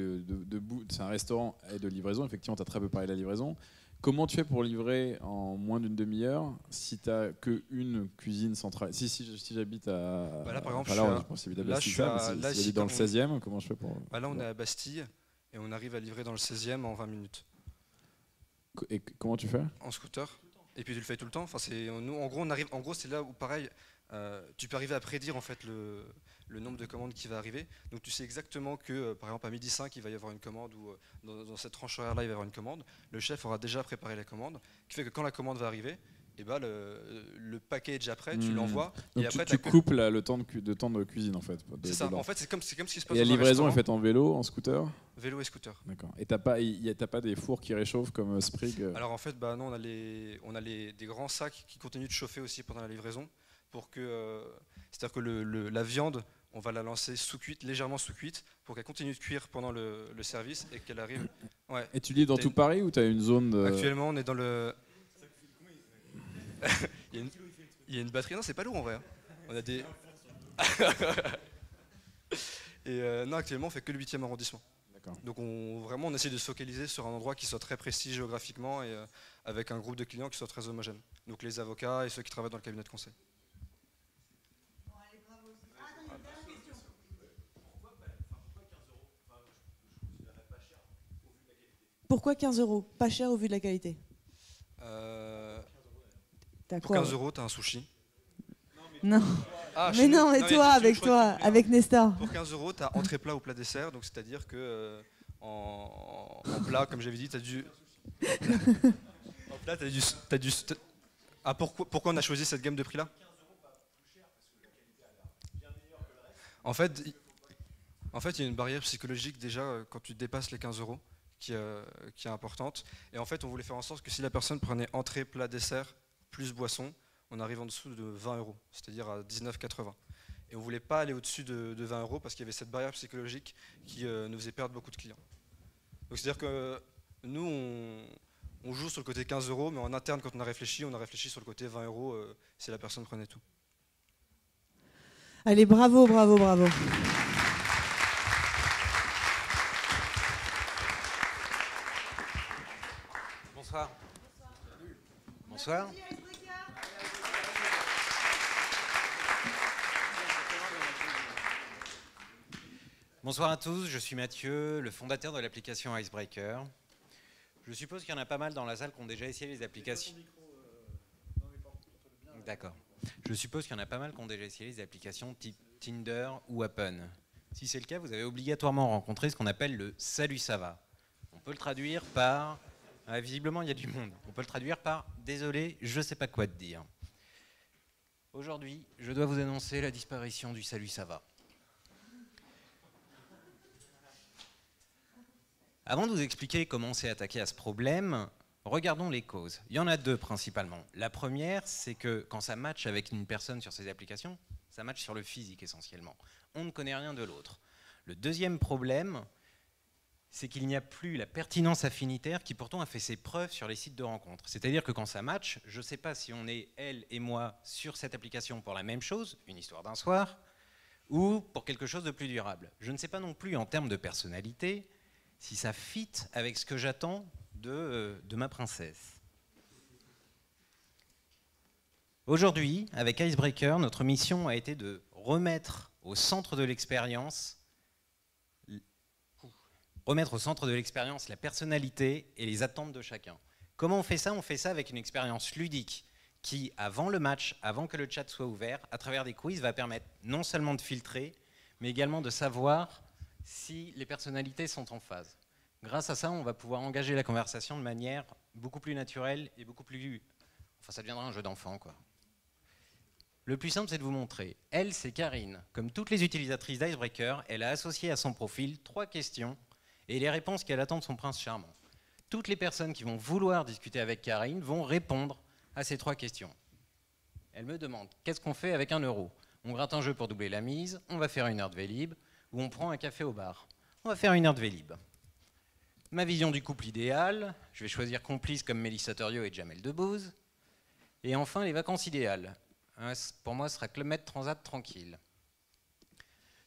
S2: c'est un restaurant et de livraison. Effectivement, tu as très peu parlé de la livraison. Comment tu fais pour livrer en moins d'une demi-heure si tu n'as qu'une cuisine centrale? Si j'habite à...
S8: Là, par exemple,
S2: si j'habite dans le 16e, comment je fais pour...
S8: Là, on est à Bastille et on arrive à livrer dans le 16e en 20 minutes.
S2: Et comment tu fais?
S8: En scooter. Et puis tu le fais tout le temps. Enfin, en gros, c'est là où, pareil, tu peux arriver à prédire en fait le nombre de commandes qui va arriver. Donc tu sais exactement que, par exemple, à 12h05, il va y avoir une commande, ou dans cette tranche horaire-là, il va y avoir une commande. Le chef aura déjà préparé la commande, qui fait que quand la commande va arriver, et ben le package après, tu l'envoies.
S2: Et après, tu coupes le temps de cuisine, en fait.
S8: C'est ça. En fait, c'est comme ce qui se passe.
S2: Et la livraison est faite en vélo, en scooter?
S8: Vélo et scooter.
S2: D'accord. Et t'as pas des fours qui réchauffent comme Sprig?
S8: Alors en fait, non, on a des grands sacs qui continuent de chauffer aussi pendant la livraison, pour que, c'est-à-dire que la viande, on va la lancer sous-cuite, légèrement sous-cuite, pour qu'elle continue de cuire pendant le service et qu'elle arrive. Ouais.
S2: Et tu livres dans tout Paris ou tu as une zone de...
S8: Actuellement, on est dans le... il y a une batterie, non, c'est pas lourd en vrai. Hein. On a des... Et non, actuellement, on fait que le 8e arrondissement. Donc on essaie de se focaliser sur un endroit qui soit très précis géographiquement et avec un groupe de clients qui soit très homogène. Donc les avocats et ceux qui travaillent dans le cabinet de conseil.
S1: Pourquoi 15 €? Pas cher au vu de la qualité.
S8: Pour 15 €, tu as un sushi.
S1: Non.
S8: Ah,
S1: mais non, mais toi, avec Nestor.
S8: Pour 15 €, tu as entrée plat ou plat dessert. Donc c'est-à-dire que en plat, comme j'avais dit, tu as du... en plat, t'as du... Ah, pourquoi on a choisi cette gamme de prix-là? En fait, il y a une barrière psychologique déjà quand tu dépasses les 15 € qui est importante. Et en fait, on voulait faire en sorte que si la personne prenait entrée, plat, dessert, plus boisson, on arrive en dessous de 20 €, c'est-à-dire à 19,80. Et on ne voulait pas aller au-dessus de 20 € parce qu'il y avait cette barrière psychologique qui nous faisait perdre beaucoup de clients. Donc c'est-à-dire que nous, on joue sur le côté 15 €, mais en interne, quand on a réfléchi sur le côté 20 € si la personne prenait tout.
S1: Allez, bravo, bravo, bravo.
S9: Bonsoir. Bonsoir. Bonsoir à tous, je suis Mathieu, le fondateur de l'application Icebreaker. Je suppose qu'il y en a pas mal dans la salle qui ont déjà essayé les applications. D'accord. Je suppose qu'il y en a pas mal qui ont déjà essayé les applications type Tinder ou Appen. Si c'est le cas, vous avez obligatoirement rencontré ce qu'on appelle le « Salut, ça va ». On peut le traduire par... Ah, visiblement, il y a du monde. On peut le traduire par « Désolé, je ne sais pas quoi te dire ». Aujourd'hui, je dois vous annoncer la disparition du « Salut, ça va ». Avant de vous expliquer comment on s'est attaqué à ce problème, regardons les causes. Il y en a deux principalement. La première, c'est que quand ça matche avec une personne sur ces applications, ça matche sur le physique essentiellement. On ne connaît rien de l'autre. Le deuxième problème, c'est qu'il n'y a plus la pertinence affinitaire qui pourtant a fait ses preuves sur les sites de rencontres. C'est-à-dire que quand ça match, je ne sais pas si on est, elle et moi, sur cette application pour la même chose, une histoire d'un soir, ou pour quelque chose de plus durable. Je ne sais pas non plus en termes de personnalité, si ça fit avec ce que j'attends de ma princesse. Aujourd'hui, avec Icebreaker, notre mission a été de remettre au centre de l'expérience la personnalité et les attentes de chacun. Comment on fait ça? On fait ça avec une expérience ludique qui, avant le match, avant que le chat soit ouvert, à travers des quiz, va permettre non seulement de filtrer, mais également de savoir si les personnalités sont en phase. Grâce à ça, on va pouvoir engager la conversation de manière beaucoup plus naturelle et beaucoup plus... Enfin, ça deviendra un jeu d'enfant, quoi. Le plus simple, c'est de vous montrer. Elle, c'est Karine. Comme toutes les utilisatrices d'Icebreaker, elle a associé à son profil 3 questions et les réponses qu'elle attend de son prince charmant. Toutes les personnes qui vont vouloir discuter avec Karine vont répondre à ces 3 questions. Elle me demande, qu'est-ce qu'on fait avec 1 €? On gratte un jeu pour doubler la mise, on va faire 1 heure de Vélib, ou on prend un café au bar. On va faire 1 heure de Vélib. Ma vision du couple idéal, je vais choisir complices comme Mélissa Torio et Jamel Debbouze. Et enfin, les vacances idéales. Pour moi, ce sera Club Med Transat tranquille.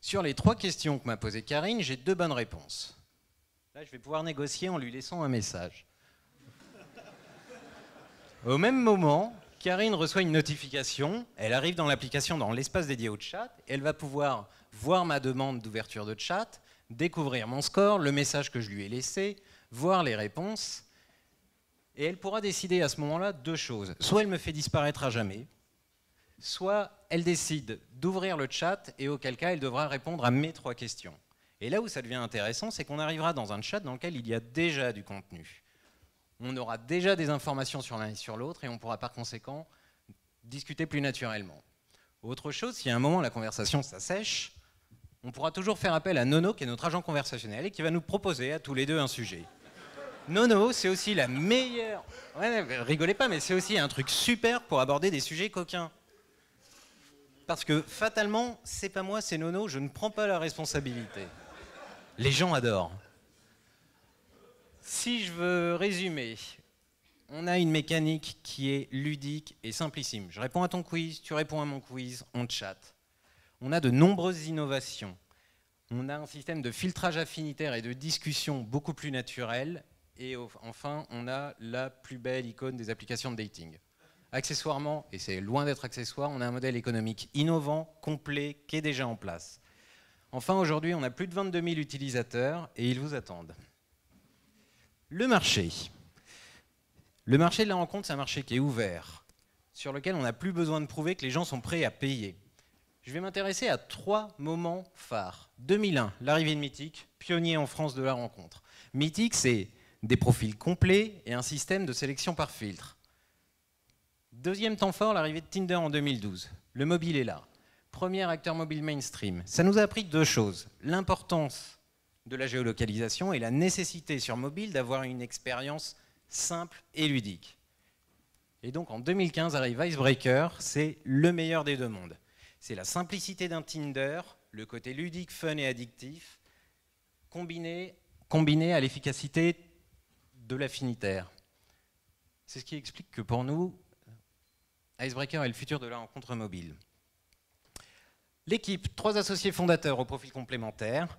S9: Sur les 3 questions que m'a posées Karine, j'ai 2 bonnes réponses. Là, je vais pouvoir négocier en lui laissant un message. Au même moment, Karine reçoit une notification, elle arrive dans l'application dans l'espace dédié au chat, et elle va pouvoir voir ma demande d'ouverture de chat, découvrir mon score, le message que je lui ai laissé, voir les réponses, et elle pourra décider à ce moment-là 2 choses. Soit elle me fait disparaître à jamais, soit elle décide d'ouvrir le chat, et auquel cas elle devra répondre à mes 3 questions. Et là où ça devient intéressant, c'est qu'on arrivera dans un chat dans lequel il y a déjà du contenu. On aura déjà des informations sur l'un et sur l'autre, et on pourra par conséquent discuter plus naturellement. Autre chose, si à un moment la conversation s'assèche, on pourra toujours faire appel à Nono, qui est notre agent conversationnel, et qui va nous proposer à tous les 2 un sujet. Nono, c'est aussi la meilleure... Ouais, rigolez pas, mais c'est aussi un truc super pour aborder des sujets coquins. Parce que, fatalement, c'est pas moi, c'est Nono, je ne prends pas la responsabilité. Les gens adorent. Si je veux résumer, on a une mécanique qui est ludique et simplissime. Je réponds à ton quiz, tu réponds à mon quiz, on chatte. On a de nombreuses innovations. On a un système de filtrage affinitaire et de discussion beaucoup plus naturel. Et enfin, on a la plus belle icône des applications de dating. Accessoirement, et c'est loin d'être accessoire, on a un modèle économique innovant, complet, qui est déjà en place. Enfin, aujourd'hui, on a plus de 22 000 utilisateurs et ils vous attendent. Le marché. Le marché de la rencontre, c'est un marché qui est ouvert, sur lequel on n'a plus besoin de prouver que les gens sont prêts à payer. Je vais m'intéresser à 3 moments phares. 2001, l'arrivée de Mythique, pionnier en France de la rencontre. Mythique, c'est des profils complets et un système de sélection par filtre. Deuxième temps fort, l'arrivée de Tinder en 2012. Le mobile est là. Premier acteur mobile mainstream. Ça nous a appris 2 choses. L'importance de la géolocalisation et la nécessité sur mobile d'avoir une expérience simple et ludique. Et donc en 2015 arrive Icebreaker, c'est le meilleur des 2 mondes. C'est la simplicité d'un Tinder, le côté ludique, fun et addictif, combiné à l'efficacité de l'affinitaire. C'est ce qui explique que pour nous, Icebreaker est le futur de la rencontre mobile. L'équipe, 3 associés fondateurs au profil complémentaire.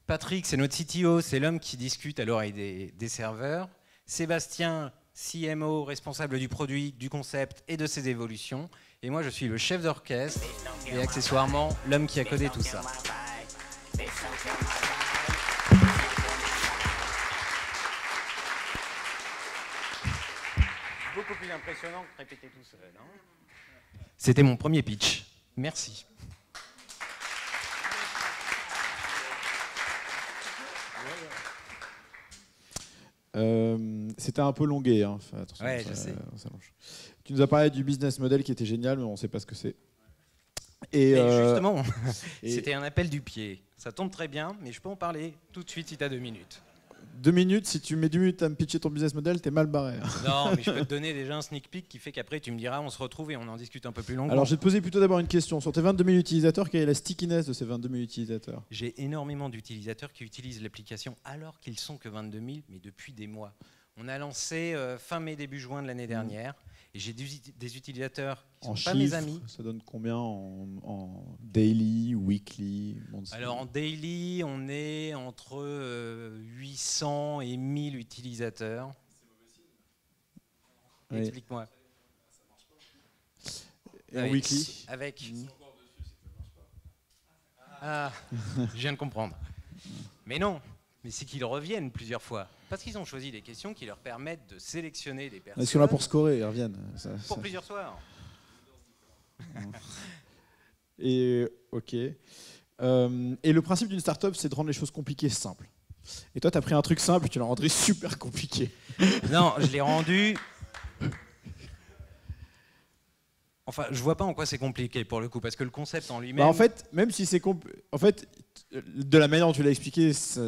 S9: Patrick, c'est notre CTO, c'est l'homme qui discute à l'oreille des serveurs. Sébastien, CMO, responsable du produit, du concept et de ses évolutions. Et moi, je suis le chef d'orchestre et accessoirement l'homme qui a codé tout ça. Beaucoup plus impressionnant que répéter tout seul. Hein. C'était mon premier pitch. Merci.
S4: C'était un peu longué, hein. Enfin, attention,
S9: ouais, je sais.
S4: Tu nous as parlé du business model qui était génial, mais on ne sait pas ce que c'est. Et
S9: justement, c'était un appel du pied. Ça tombe très bien, mais je peux en parler tout de suite si tu as 2 minutes.
S4: 2 minutes, si tu mets 2 minutes à me pitcher ton business model, t'es mal barré.
S9: Non, mais je peux te donner déjà un sneak peek qui fait qu'après tu me diras on se retrouve et on en discute un peu plus longuement.
S4: Alors je vais te poser plutôt d'abord une question. Sur tes 22 000 utilisateurs, quelle est la stickiness de ces 22 000 utilisateurs?
S9: J'ai énormément d'utilisateurs qui utilisent l'application alors qu'ils sont que 22 000, mais depuis des mois. On a lancé fin mai, début juin de l'année dernière, et j'ai des utilisateurs qui ne sont pas mes amis.
S4: Ça donne combien en daily, weekly, monthly?
S9: Alors en daily, on est entre 800 et 1000 utilisateurs. Oui. Explique-moi.
S4: Et en weekly
S9: avec... Ah, je viens de comprendre. Mais non, mais c'est qu'ils reviennent plusieurs fois. Parce qu'ils ont choisi des questions qui leur permettent de sélectionner des personnes.
S4: Est-ce qu'on a pour scorer, ils reviennent
S9: pour plusieurs soirs.
S4: Et ok. Et le principe d'une startup, c'est de rendre les choses compliquées simples. Et toi, tu as pris un truc simple et tu l'as rendu super compliqué.
S9: Non, je l'ai rendu... Enfin, je vois pas en quoi c'est compliqué pour le coup, parce que le concept en lui-même...
S4: Bah en fait, même si c'est en fait, de la manière dont tu l'as expliqué, si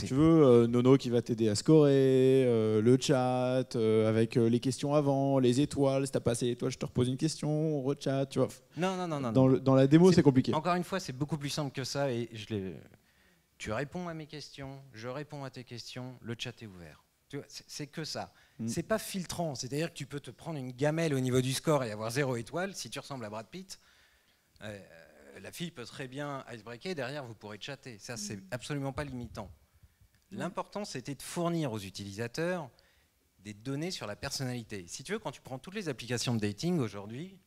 S4: tu veux, Nono qui va t'aider à scorer, le chat, avec les questions avant, les étoiles, si t'as pas assez d'étoiles, je te repose une question, on rechat, tu vois.
S9: Non.
S4: Dans la démo, c'est compliqué.
S9: Encore une fois, c'est beaucoup plus simple que ça. Et tu réponds à mes questions, je réponds à tes questions, le chat est ouvert. C'est que ça. C'est pas filtrant. C'est-à-dire que tu peux te prendre une gamelle au niveau du score et avoir 0 étoile. Si tu ressembles à Brad Pitt, la fille peut très bien icebreaker. Derrière, vous pourrez chatter. Ça, c'est absolument pas limitant. L'important, c'était de fournir aux utilisateurs des données sur la personnalité. Si tu veux, quand tu prends toutes les applications de dating aujourd'hui,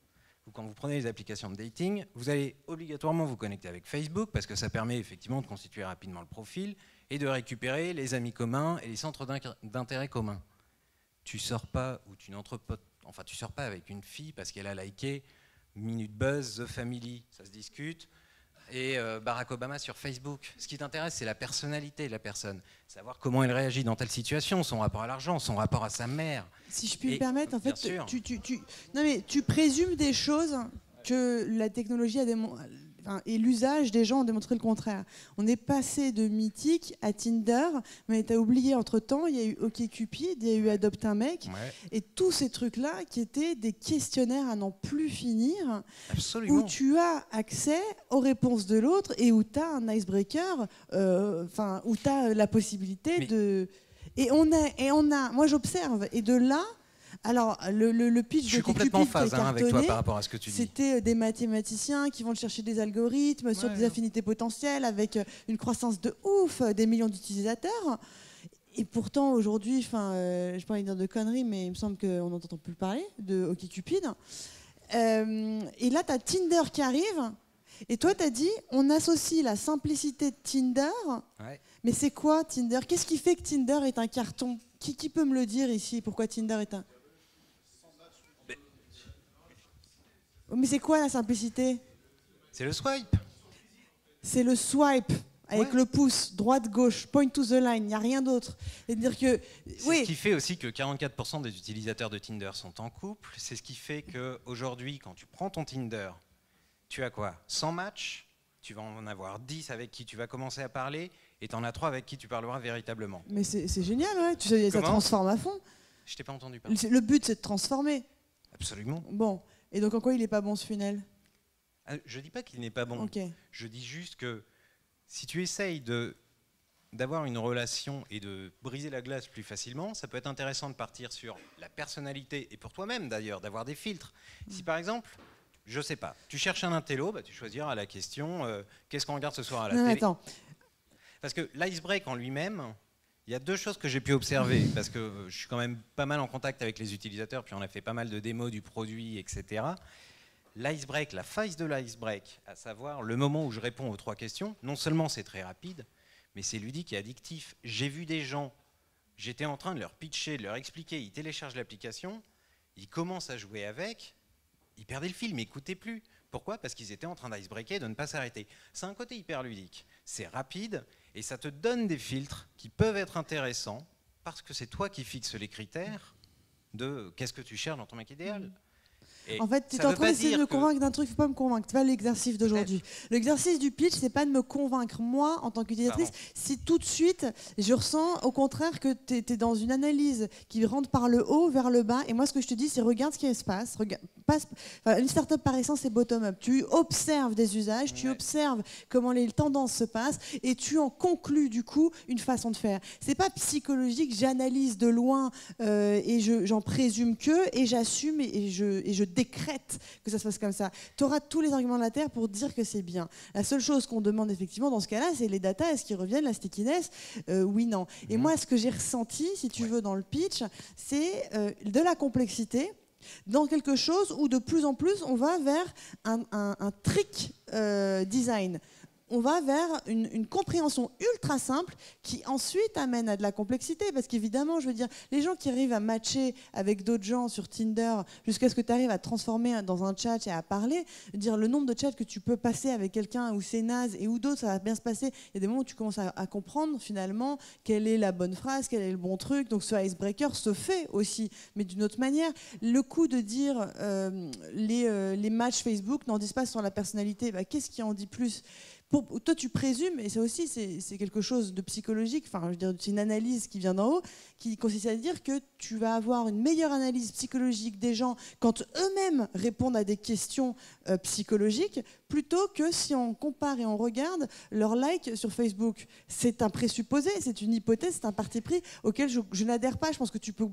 S9: ou quand vous prenez les applications de dating, vous allez obligatoirement vous connecter avec Facebook parce que ça permet effectivement de constituer rapidement le profil et de récupérer les amis communs et les centres d'intérêt communs. Tu sors pas ou tu sors pas avec une fille parce qu'elle a liké Minute Buzz, The Family, ça se discute, et Barack Obama sur Facebook. Ce qui t'intéresse, c'est la personnalité de la personne, savoir comment elle réagit dans telle situation, son rapport à l'argent, son rapport à sa mère.
S1: Si je puis me permettre, en fait,
S9: sûr.
S1: tu présumes des choses que la technologie et l'usage des gens ont démontré le contraire. On est passé de Mythique à Tinder, mais tu as oublié entre-temps, il y a eu OkCupid, il y a eu Adopte un mec, et tous ces trucs-là qui étaient des questionnaires à n'en plus finir, où tu as accès aux réponses de l'autre et où tu as un icebreaker, où tu as la possibilité de... Et on a, moi j'observe, et de là... Alors, le pitch de
S9: je suis complètement en phase avec toi par rapport à ce que tu dis.
S1: C'était des mathématiciens qui vont chercher des algorithmes sur des affinités potentielles avec une croissance de ouf, des millions d'utilisateurs. Et pourtant, aujourd'hui, je n'ai pas envie de dire de conneries, mais il me semble qu'on n'entend plus parler de OkCupid. Et là, tu as Tinder qui arrive. Et toi, tu as dit, on associe la simplicité de Tinder. Mais c'est quoi Tinder? Qu'est-ce qui fait que Tinder est un carton? Qui peut me le dire ici? Pourquoi Tinder est un... Mais c'est quoi la simplicité?
S9: C'est le swipe.
S1: C'est le swipe avec le pouce, droite-gauche, point to the line, il n'y a rien d'autre. C'est-à-dire que...
S9: C'est ce qui fait aussi que 44% des utilisateurs de Tinder sont en couple. C'est ce qui fait qu'aujourd'hui, quand tu prends ton Tinder, tu as quoi? 100 matchs, tu vas en avoir 10 avec qui tu vas commencer à parler, et tu en as 3 avec qui tu parleras véritablement.
S1: Mais c'est génial, ouais. Tu sais, ça transforme à fond.
S9: Je t'ai pas entendu parler.
S1: Le but, c'est de transformer.
S9: Absolument.
S1: Bon. Et donc, en quoi il n'est pas bon, ce funnel?
S9: Je dis pas qu'il n'est pas bon.
S1: Okay.
S9: Je dis juste que si tu essayes d'avoir une relation et de briser la glace plus facilement, ça peut être intéressant de partir sur la personnalité, et pour toi-même d'ailleurs, d'avoir des filtres. Si par exemple, je sais pas, tu cherches un intello, tu choisiras la question qu'est-ce qu'on regarde ce soir à la télé?
S1: Attends.
S9: Parce que l'icebreak en lui-même, il y a deux choses que j'ai pu observer, parce que je suis quand même pas mal en contact avec les utilisateurs, puis on a fait pas mal de démos du produit, etc. L'icebreak, la phase de l'icebreak, à savoir le moment où je réponds aux 3 questions, non seulement c'est très rapide, mais c'est ludique et addictif. J'ai vu des gens, j'étais en train de leur pitcher, de leur expliquer, ils téléchargent l'application, ils commencent à jouer avec, ils perdaient le fil, mais n'écoutaient plus. Pourquoi? Parce qu'ils étaient en train d'icebreaker et de ne pas s'arrêter. C'est un côté hyper ludique, c'est rapide, et ça te donne des filtres qui peuvent être intéressants, parce que c'est toi qui fixes les critères de qu'est-ce que tu cherches dans ton mec idéal. Et
S1: en fait, tu es en train d'essayer de me convaincre d'un truc, il ne faut pas me convaincre. C'est pas l'exercice d'aujourd'hui. L'exercice du pitch, c'est pas de me convaincre, moi, en tant qu'utilisatrice, si tout de suite, je ressens au contraire que tu es dans une analyse qui rentre par le haut vers le bas. Et moi, ce que je te dis, c'est regarde ce qui se passe. Une startup, par essence, c'est bottom-up. Tu observes des usages, tu observes comment les tendances se passent, et tu en conclus, du coup, une façon de faire. C'est pas psychologique, j'analyse de loin et j'en présume que, et j'assume et je décrète que ça se passe comme ça. Tu auras tous les arguments de la Terre pour dire que c'est bien. La seule chose qu'on demande effectivement dans ce cas-là, c'est les data, est-ce qu'ils reviennent, la stickiness? Oui, non. Et moi, ce que j'ai ressenti, si tu veux, dans le pitch, c'est de la complexité dans quelque chose où de plus en plus, on va vers un trick design. On va vers une compréhension ultra simple qui ensuite amène à de la complexité. Parce qu'évidemment, je veux dire, les gens qui arrivent à matcher avec d'autres gens sur Tinder jusqu'à ce que tu arrives à transformer dans un chat et à parler, dire le nombre de chats que tu peux passer avec quelqu'un où c'est naze et où d'autres ça va bien se passer. Il y a des moments où tu commences à comprendre finalement quelle est la bonne phrase, quel est le bon truc. Donc ce icebreaker se fait aussi, mais d'une autre manière. Le coup de dire les matchs Facebook n'en disent pas sur la personnalité, qu'est-ce qui en dit plus? toi, tu présumes, et ça aussi, c'est quelque chose de psychologique, enfin, je veux dire, c'est une analyse qui vient d'en haut, qui consiste à dire que tu vas avoir une meilleure analyse psychologique des gens quand eux-mêmes répondent à des questions psychologiques, plutôt que si on compare et on regarde leurs likes sur Facebook. C'est un présupposé, c'est une hypothèse, c'est un parti pris auquel je n'adhère pas. Je pense que tu peux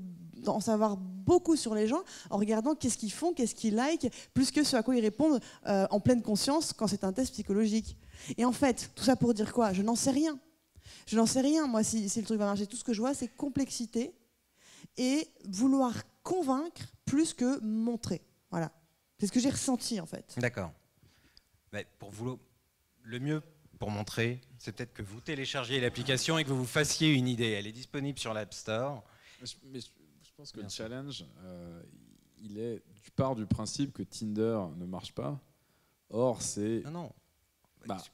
S1: en savoir beaucoup sur les gens en regardant qu'est-ce qu'ils font, qu'est-ce qu'ils likent, plus que ce à quoi ils répondent en pleine conscience quand c'est un test psychologique. Et en fait, tout ça pour dire quoi? Je n'en sais rien. Je n'en sais rien, moi, si le truc va marcher. Tout ce que je vois, c'est complexité et vouloir convaincre plus que montrer. Voilà. C'est ce que j'ai ressenti, en fait.
S9: D'accord. Mais le mieux pour montrer, c'est peut-être que vous téléchargiez l'application et que vous vous fassiez une idée. Elle est disponible sur l'App Store.
S2: Mais je pense que le challenge, tu pars du principe que Tinder ne marche pas. Or, c'est...
S9: Non.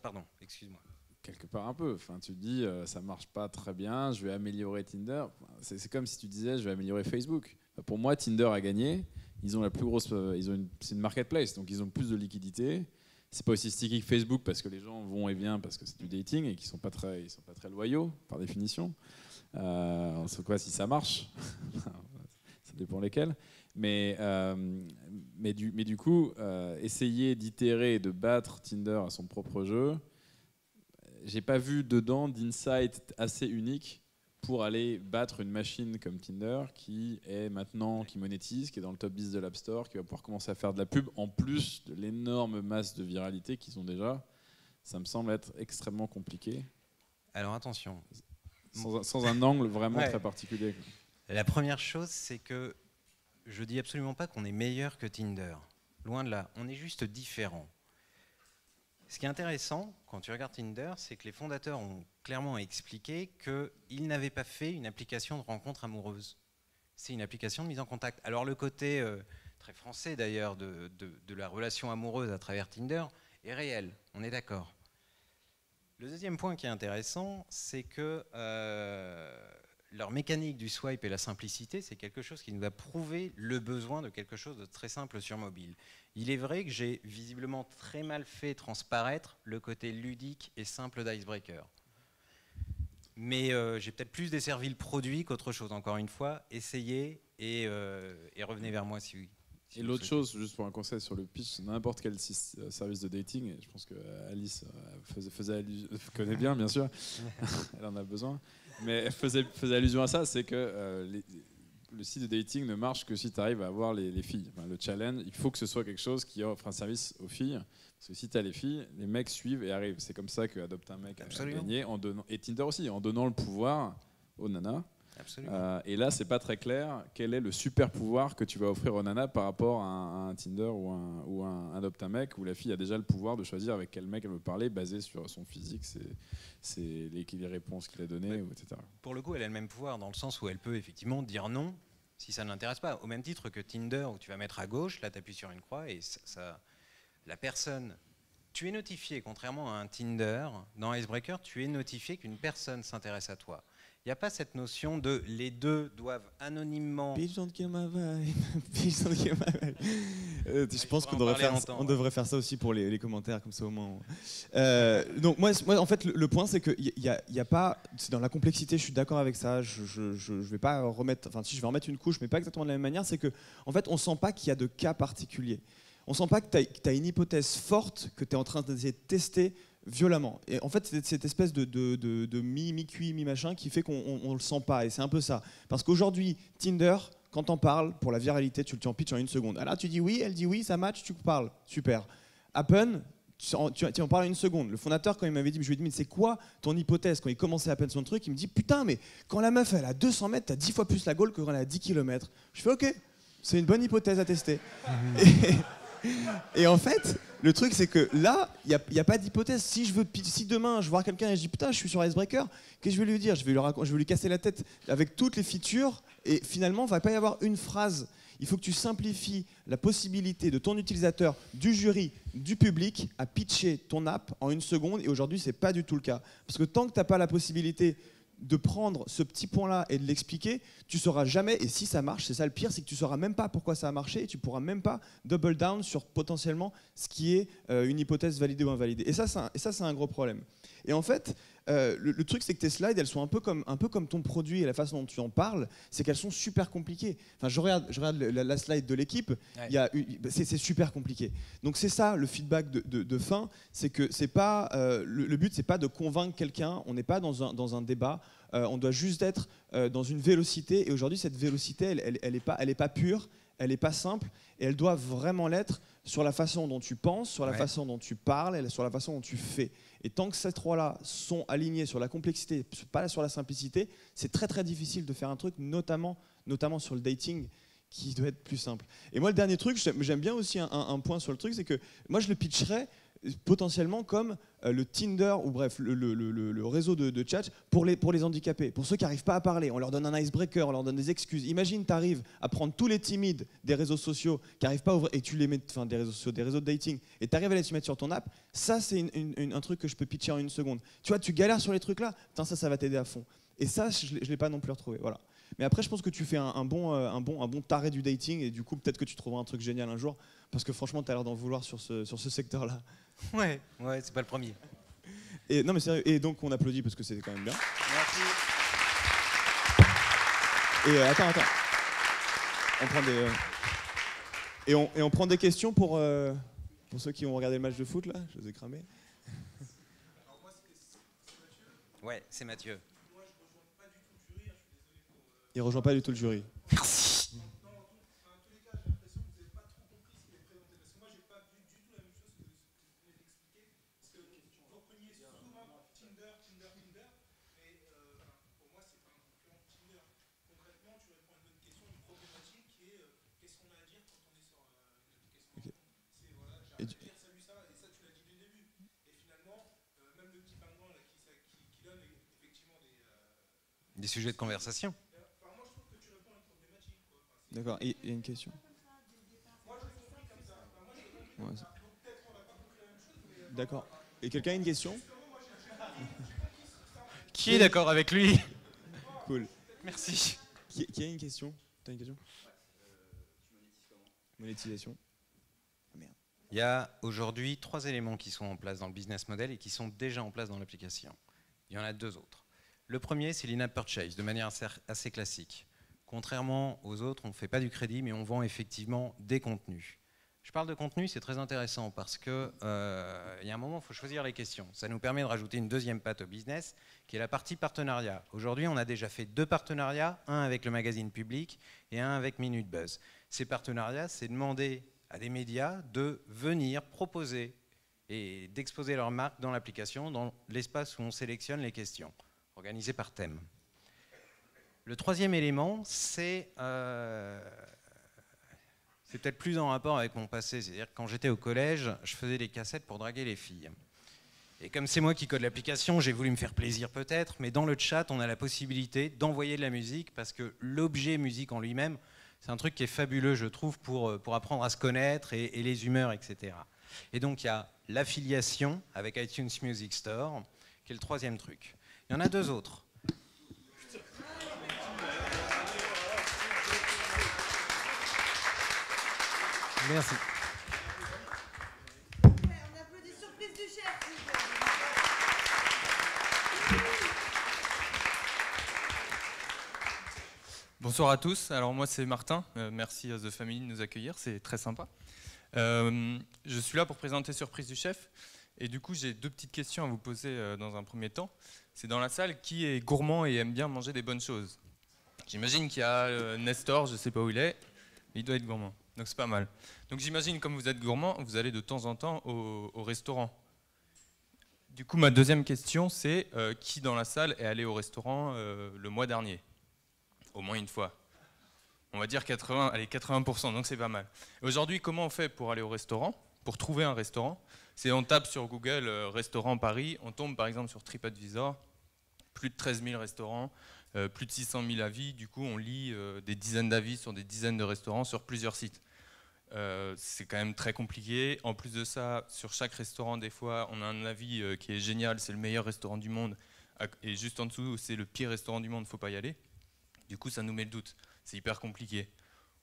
S9: Pardon, excuse-moi.
S2: Quelque part un peu. Enfin, tu te dis, ça marche pas très bien, je vais améliorer Tinder. C'est comme si tu disais, je vais améliorer Facebook. Pour moi, Tinder a gagné. Ils ont la plus grosse... c'est une marketplace, donc ils ont plus de liquidité. C'est pas aussi sticky que Facebook parce que les gens vont et viennent parce que c'est du dating et qu'ils sont pas très loyaux par définition. On sait quoi si ça marche. Ça dépend lesquels. Mais du coup, essayer d'itérer et de battre Tinder à son propre jeu, j'ai pas vu dedans d'insight assez unique pour aller battre une machine comme Tinder qui monétise, qui est dans le top 10 de l'App Store, qui va pouvoir commencer à faire de la pub en plus de l'énorme masse de viralité qu'ils ont déjà. Ça me semble être extrêmement compliqué.
S9: Alors attention.
S2: Sans un angle vraiment très particulier.
S9: La première chose, c'est que je dis absolument pas qu'on est meilleur que Tinder. Loin de là, on est juste différent. Ce qui est intéressant, quand tu regardes Tinder, c'est que les fondateurs ont clairement expliqué qu'ils n'avaient pas fait une application de rencontre amoureuse. C'est une application de mise en contact. Alors le côté très français d'ailleurs de la relation amoureuse à travers Tinder est réel, on est d'accord. Le deuxième point qui est intéressant, c'est que leur mécanique du swipe et la simplicité, c'est quelque chose qui nous a prouvé le besoin de quelque chose de très simple sur mobile. Il est vrai que j'ai visiblement très mal fait transparaître le côté ludique et simple d'Icebreaker. Mais j'ai peut-être plus desservi le produit qu'autre chose. Encore une fois, essayez et revenez vers moi si oui.
S2: Et l'autre chose, juste pour un conseil sur le pitch, n'importe quel service de dating, et je pense que Alice connaît bien sûr, elle en a besoin, mais elle faisait allusion à ça, c'est que le site de dating ne marche que si tu arrives à avoir les filles. Enfin, le challenge, il faut que ce soit quelque chose qui offre un service aux filles, parce que si tu as les filles, les mecs suivent et arrivent. C'est comme ça que Adopte un mec a gagné, et Tinder aussi, en donnant le pouvoir aux nanas. Et là, c'est pas très clair quel est le super pouvoir que tu vas offrir aux nanas par rapport à un Tinder ou un Adopte un mec où la fille a déjà le pouvoir de choisir avec quel mec elle veut parler basé sur son physique, c'est les réponses qu'il a données, etc.
S9: Pour le coup, elle a le même pouvoir dans le sens où elle peut effectivement dire non si ça ne l'intéresse pas. Au même titre que Tinder où tu vas mettre à gauche, là tu appuies sur une croix et la personne... Tu es notifié, contrairement à un Tinder, dans Icebreaker, tu es notifié qu'une personne s'intéresse à toi. Il n'y a pas cette notion de les deux doivent anonymement...
S7: Bitch don't kill my vibe. Bitch don't kill my vibe. Je pense qu'on devrait faire ça aussi pour les commentaires, comme ça au moins. Donc moi, en fait, le point, c'est qu'il y a pas... C'est dans la complexité, je suis d'accord avec ça. Je vais pas remettre... Enfin, si je vais remettre une couche, mais pas exactement de la même manière, c'est qu'en fait, on sent pas qu'il y a de cas particuliers. On sent pas que tu as une hypothèse forte que tu es en train d'essayer de tester violemment. Et en fait, c'est cette espèce de mi-cuit, mi-machin qui fait qu'on ne le sent pas. Et c'est un peu ça. Parce qu'aujourd'hui, Tinder, quand t'en parles, pour la viralité, tu en pitches en 1 seconde. Alors tu dis oui, elle dit oui, ça match, tu parles. Super. Appen, tu en parles en 1 seconde. Le fondateur, quand il m'avait dit, je lui ai dit, mais c'est quoi ton hypothèse? Quand il commençait à peine son truc, il me dit, putain, mais quand la meuf, elle a 200 mètres, t'as 10 fois plus la gaule que quand elle a 10 km. Je fais, ok, c'est une bonne hypothèse à tester. Et en fait, le truc, c'est que là, il n'y a pas d'hypothèse. Si demain, je vois quelqu'un et je dis putain, je suis sur Icebreaker, qu'est-ce que je vais lui dire? Je vais lui casser la tête avec toutes les features et finalement, il ne va pas y avoir une phrase. Il faut que tu simplifies la possibilité de ton utilisateur, du jury, du public à pitcher ton app en 1 seconde. Et aujourd'hui, ce n'est pas du tout le cas. Parce que tant que tu n'as pas la possibilité de prendre ce petit point-là et de l'expliquer, tu sauras jamais, et si ça marche, c'est ça le pire, c'est que tu sauras même pas pourquoi ça a marché et tu pourras même pas double down sur potentiellement ce qui est une hypothèse validée ou invalidée. Et ça, c'est un gros problème. Et en fait, le truc, c'est que tes slides, elles sont un peu comme ton produit et la façon dont tu en parles, c'est qu'elles sont super compliquées. Enfin, je regarde la slide de l'équipe,
S9: Ouais.
S7: c'est super compliqué. Donc c'est ça le feedback de fin, c'est que c'est pas le but, c'est pas de convaincre quelqu'un. On n'est pas dans un débat. On doit juste être dans une vélocité. Et aujourd'hui, cette vélocité, elle est pas pure, elle n'est pas simple, et elle doit vraiment l'être sur la façon dont tu penses, sur la façon dont tu parles, et sur la façon dont tu fais. Et tant que ces trois-là sont alignés sur la complexité, pas sur la simplicité, c'est très très difficile de faire un truc, notamment sur le dating, qui doit être plus simple. Et moi, le dernier truc, j'aime bien aussi un point sur le truc, c'est que moi, je le pitcherais potentiellement comme le Tinder, ou bref, le réseau de chat pour les handicapés, pour ceux qui n'arrivent pas à parler. On leur donne un icebreaker, on leur donne des excuses. Imagine, tu arrives à prendre tous les timides des réseaux sociaux qui n'arrivent pas à ouvrir, et tu les mets, enfin des réseaux sociaux, des réseaux de dating, et tu arrives à les mettre sur ton app. Ça, c'est un truc que je peux pitcher en une seconde. Tu vois, tu galères sur les trucs là, putain, ça va t'aider à fond. Et ça, je ne l'ai pas non plus retrouvé. Voilà. Mais après, je pense que tu fais un bon taré du dating, et du coup, peut-être que tu trouveras un truc génial un jour, parce que franchement, tu as l'air d'en vouloir sur ce secteur-là.
S9: Ouais, c'est pas le premier.
S7: Et, non, mais sérieux, et donc, on applaudit parce que c'est quand même bien.
S9: Merci.
S7: Et attends. On prend des... on prend des questions pour ceux qui ont regardé le match de foot, là. Je les ai cramés.
S9: Ouais, c'est Mathieu.
S7: Il rejoint pas du tout le jury.
S9: Merci. Des sujets de conversation.
S7: D'accord, il y a une question. Ouais, d'accord. Et quelqu'un a une question?
S10: Qui est d'accord avec lui?
S7: Cool.
S10: Merci.
S7: Qui a une question? T'as une question? Monétisation. Merde.
S9: Il y a aujourd'hui 3 éléments qui sont en place dans le business model et qui sont déjà en place dans l'application. Il y en a 2 autres. Le premier, c'est l'in-app purchase, de manière assez classique. Contrairement aux autres, on ne fait pas du crédit, mais on vend effectivement des contenus. Je parle de contenu, c'est très intéressant parce qu'il y a un moment, il faut choisir les questions. Ça nous permet de rajouter une deuxième patte au business, qui est la partie partenariat. Aujourd'hui, on a déjà fait 2 partenariats, un avec le magazine Public et un avec Minute Buzz. Ces partenariats, c'est demander à des médias de venir proposer et d'exposer leur marque dans l'application, dans l'espace où on sélectionne les questions, organisé par thème. Le troisième élément, c'est peut-être plus en rapport avec mon passé. C'est-à-dire que quand j'étais au collège, je faisais des cassettes pour draguer les filles. Et comme c'est moi qui code l'application, j'ai voulu me faire plaisir peut-être, mais dans le chat, on a la possibilité d'envoyer de la musique parce que l'objet musique en lui-même, c'est un truc qui est fabuleux, je trouve, pour apprendre à se connaître et les humeurs, etc. Et donc, il y a l'affiliation avec iTunes Music Store, qui est le troisième truc. Il y en a 2 autres. Merci.
S1: On applaudit surprise du chef.
S10: Bonsoir à tous. Alors moi c'est Martin. Merci à The Family de nous accueillir, c'est très sympa. Je suis là pour présenter Surprise du chef. Et du coup j'ai 2 petites questions à vous poser dans un premier temps. C'est dans la salle, qui est gourmand et aime bien manger des bonnes choses? J'imagine qu'il y a Nestor, je ne sais pas où il est, mais il doit être gourmand. Donc c'est pas mal. Donc j'imagine, comme vous êtes gourmand, vous allez de temps en temps au restaurant. Du coup, ma deuxième question, c'est qui dans la salle est allé au restaurant le mois dernier? Au moins une fois. On va dire 80%, donc c'est pas mal. Aujourd'hui, comment on fait pour aller au restaurant? Pour trouver un restaurant? C'est on tape sur Google restaurant Paris, on tombe par exemple sur TripAdvisor, plus de 13 000 restaurants, plus de 600 000 avis, du coup on lit des dizaines d'avis sur des dizaines de restaurants sur plusieurs sites. C'est quand même très compliqué. En plus de ça, sur chaque restaurant, des fois, on a un avis qui est génial, c'est le meilleur restaurant du monde, et juste en dessous, c'est le pire restaurant du monde, faut pas y aller. Du coup, ça nous met le doute. C'est hyper compliqué.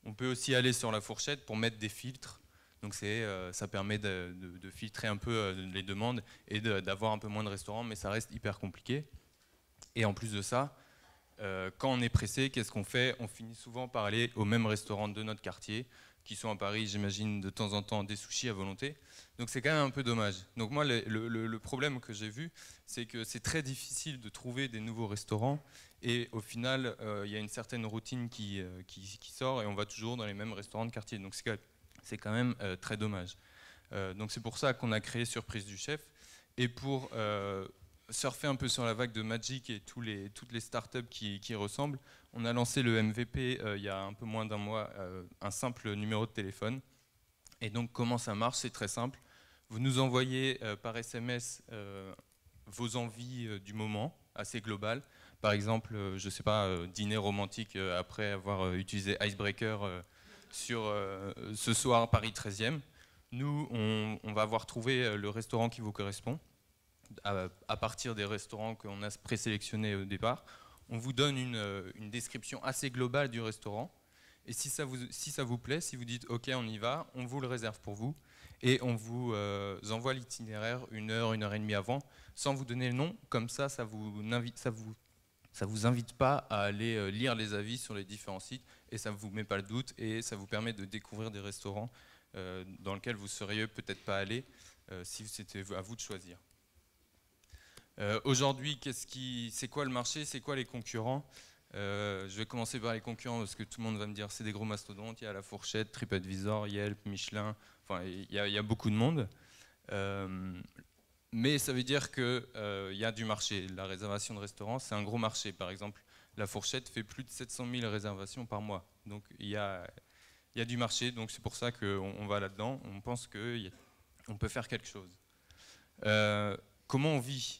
S10: On peut aussi aller sur la fourchette pour mettre des filtres. Donc ça permet de filtrer un peu les demandes et d'avoir un peu moins de restaurants, mais ça reste hyper compliqué. Et en plus de ça, quand on est pressé, qu'est-ce qu'on fait? On finit souvent par aller au même restaurant de notre quartier, qui sont à Paris, j'imagine, de temps en temps des sushis à volonté. Donc c'est quand même un peu dommage. Donc moi, le problème que j'ai vu, c'est que c'est très difficile de trouver des nouveaux restaurants. Et au final, il y a une certaine routine qui sort et on va toujours dans les mêmes restaurants de quartier. Donc c'est quand même très dommage. Donc c'est pour ça qu'on a créé Surprise du Chef. Et pour surfer un peu sur la vague de Magic et toutes les startups qui ressemblent, on a lancé le MVP il y a un peu moins d'un mois, un simple numéro de téléphone. Et donc comment ça marche? C'est très simple. Vous nous envoyez par SMS vos envies du moment, assez globales. Par exemple, je ne sais pas, dîner romantique après avoir utilisé Icebreaker sur ce soir Paris 13e. Nous, on va avoir trouvé le restaurant qui vous correspond à partir des restaurants qu'on a présélectionnés au départ. On vous donne une description assez globale du restaurant. Et si ça vous plaît, si vous dites OK, on y va, on vous le réserve pour vous. Et on vous envoie l'itinéraire 1 heure et demie avant, sans vous donner le nom. Comme ça, ça vous invite pas à aller lire les avis sur les différents sites. Et ça ne vous met pas le doute. Et ça vous permet de découvrir des restaurants dans lesquels vous ne seriez peut-être pas allé si c'était à vous de choisir. Aujourd'hui, c'est quoi le marché? C'est quoi les concurrents? Je vais commencer par les concurrents parce que tout le monde va me dire c'est des gros mastodontes. Il y a La Fourchette, TripAdvisor, Yelp, Michelin. Enfin, il y a beaucoup de monde. Mais ça veut dire qu'il y a du marché. La réservation de restaurants, c'est un gros marché. Par exemple, La Fourchette fait plus de 700 000 réservations par mois. Donc il y a du marché. Donc c'est pour ça qu'on va là-dedans. On pense qu'on peut faire quelque chose. Comment on vit?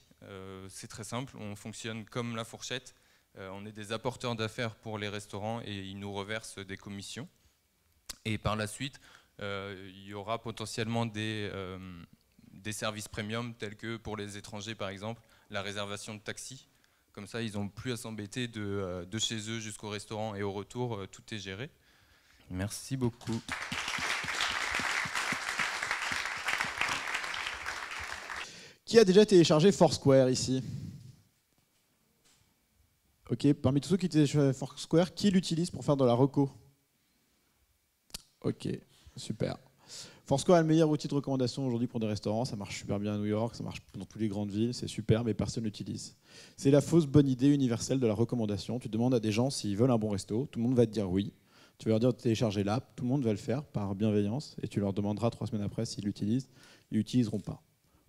S10: C'est très simple. On fonctionne comme La Fourchette. On est des apporteurs d'affaires pour les restaurants et ils nous reversent des commissions. Et par la suite, il y aura potentiellement des services premium tels que pour les étrangers par exemple, la réservation de taxi. Comme ça, ils n'ont plus à s'embêter de chez eux jusqu'au restaurant et au retour, tout est géré. Merci beaucoup.
S4: Qui a déjà téléchargé Foursquare ici? Ok, parmi tous ceux qui téléchargent Foursquare, qui l'utilise pour faire de la reco? Ok, super. Foursquare est le meilleur outil de recommandation aujourd'hui pour des restaurants. Ça marche super bien à New York, ça marche dans toutes les grandes villes, c'est super, mais personne l'utilise. C'est la fausse bonne idée universelle de la recommandation. Tu demandes à des gens s'ils veulent un bon resto, tout le monde va te dire oui. Tu vas leur dire de télécharger l'app, tout le monde va le faire par bienveillance, et tu leur demanderas 3 semaines après s'ils l'utilisent. Ils l'utiliseront pas.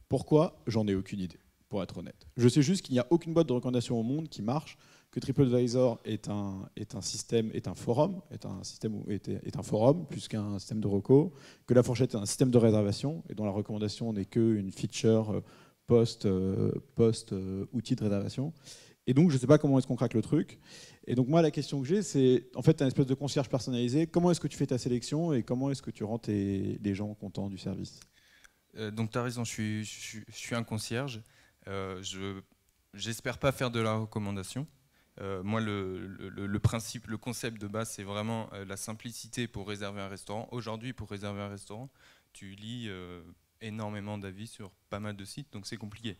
S4: Pourquoi? J'en ai aucune idée, pour être honnête. Je sais juste qu'il n'y a aucune boîte de recommandation au monde qui marche, que TripAdvisor est un forum plus qu'un système de reco, que La Fourchette est un système de réservation et dont la recommandation n'est qu'une feature post-outil de réservation. Et donc, je ne sais pas comment est-ce qu'on craque le truc. Et donc, moi, la question que j'ai, c'est, en fait, tu as une espèce de concierge personnalisé. Comment est-ce que tu fais ta sélection et comment est-ce que tu rends les gens contents du service?
S10: Donc, tu as raison, je suis un concierge. J'espère pas faire de la recommandation. Moi, le principe, le concept de base, c'est vraiment la simplicité pour réserver un restaurant. Aujourd'hui, pour réserver un restaurant, tu lis énormément d'avis sur pas mal de sites, donc c'est compliqué.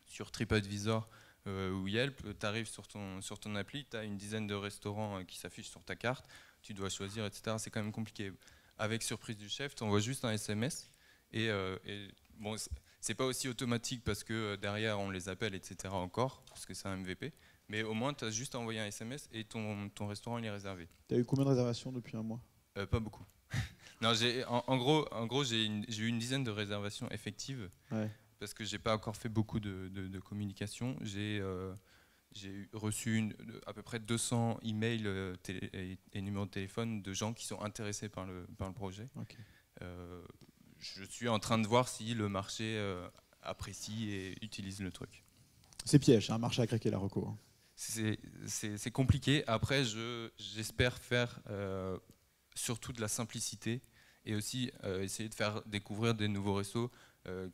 S10: Sur TripAdvisor ou Yelp, tu arrives sur ton appli, tu as une dizaine de restaurants qui s'affichent sur ta carte, tu dois choisir, etc. C'est quand même compliqué. Avec Surprise du Chef, tu envoies juste un SMS et bon, c'est pas aussi automatique parce que derrière on les appelle, etc. encore, parce que c'est un MVP. Mais au moins, tu as juste à envoyer un SMS et ton restaurant il est réservé.
S4: Tu as eu combien de réservations depuis un mois?
S10: Pas beaucoup. Non, en gros, j'ai eu une dizaine de réservations effectives. Ouais. Parce que j'ai pas encore fait beaucoup de communication. J'ai reçu à peu près 200 emails et numéros de téléphone de gens qui sont intéressés par le projet. Okay. Je suis en train de voir si le marché apprécie et utilise le truc.
S4: C'est piège, c'est un marché à craquer la reco.
S10: C'est compliqué. Après, j'espère faire surtout de la simplicité et aussi essayer de faire découvrir des nouveaux restos.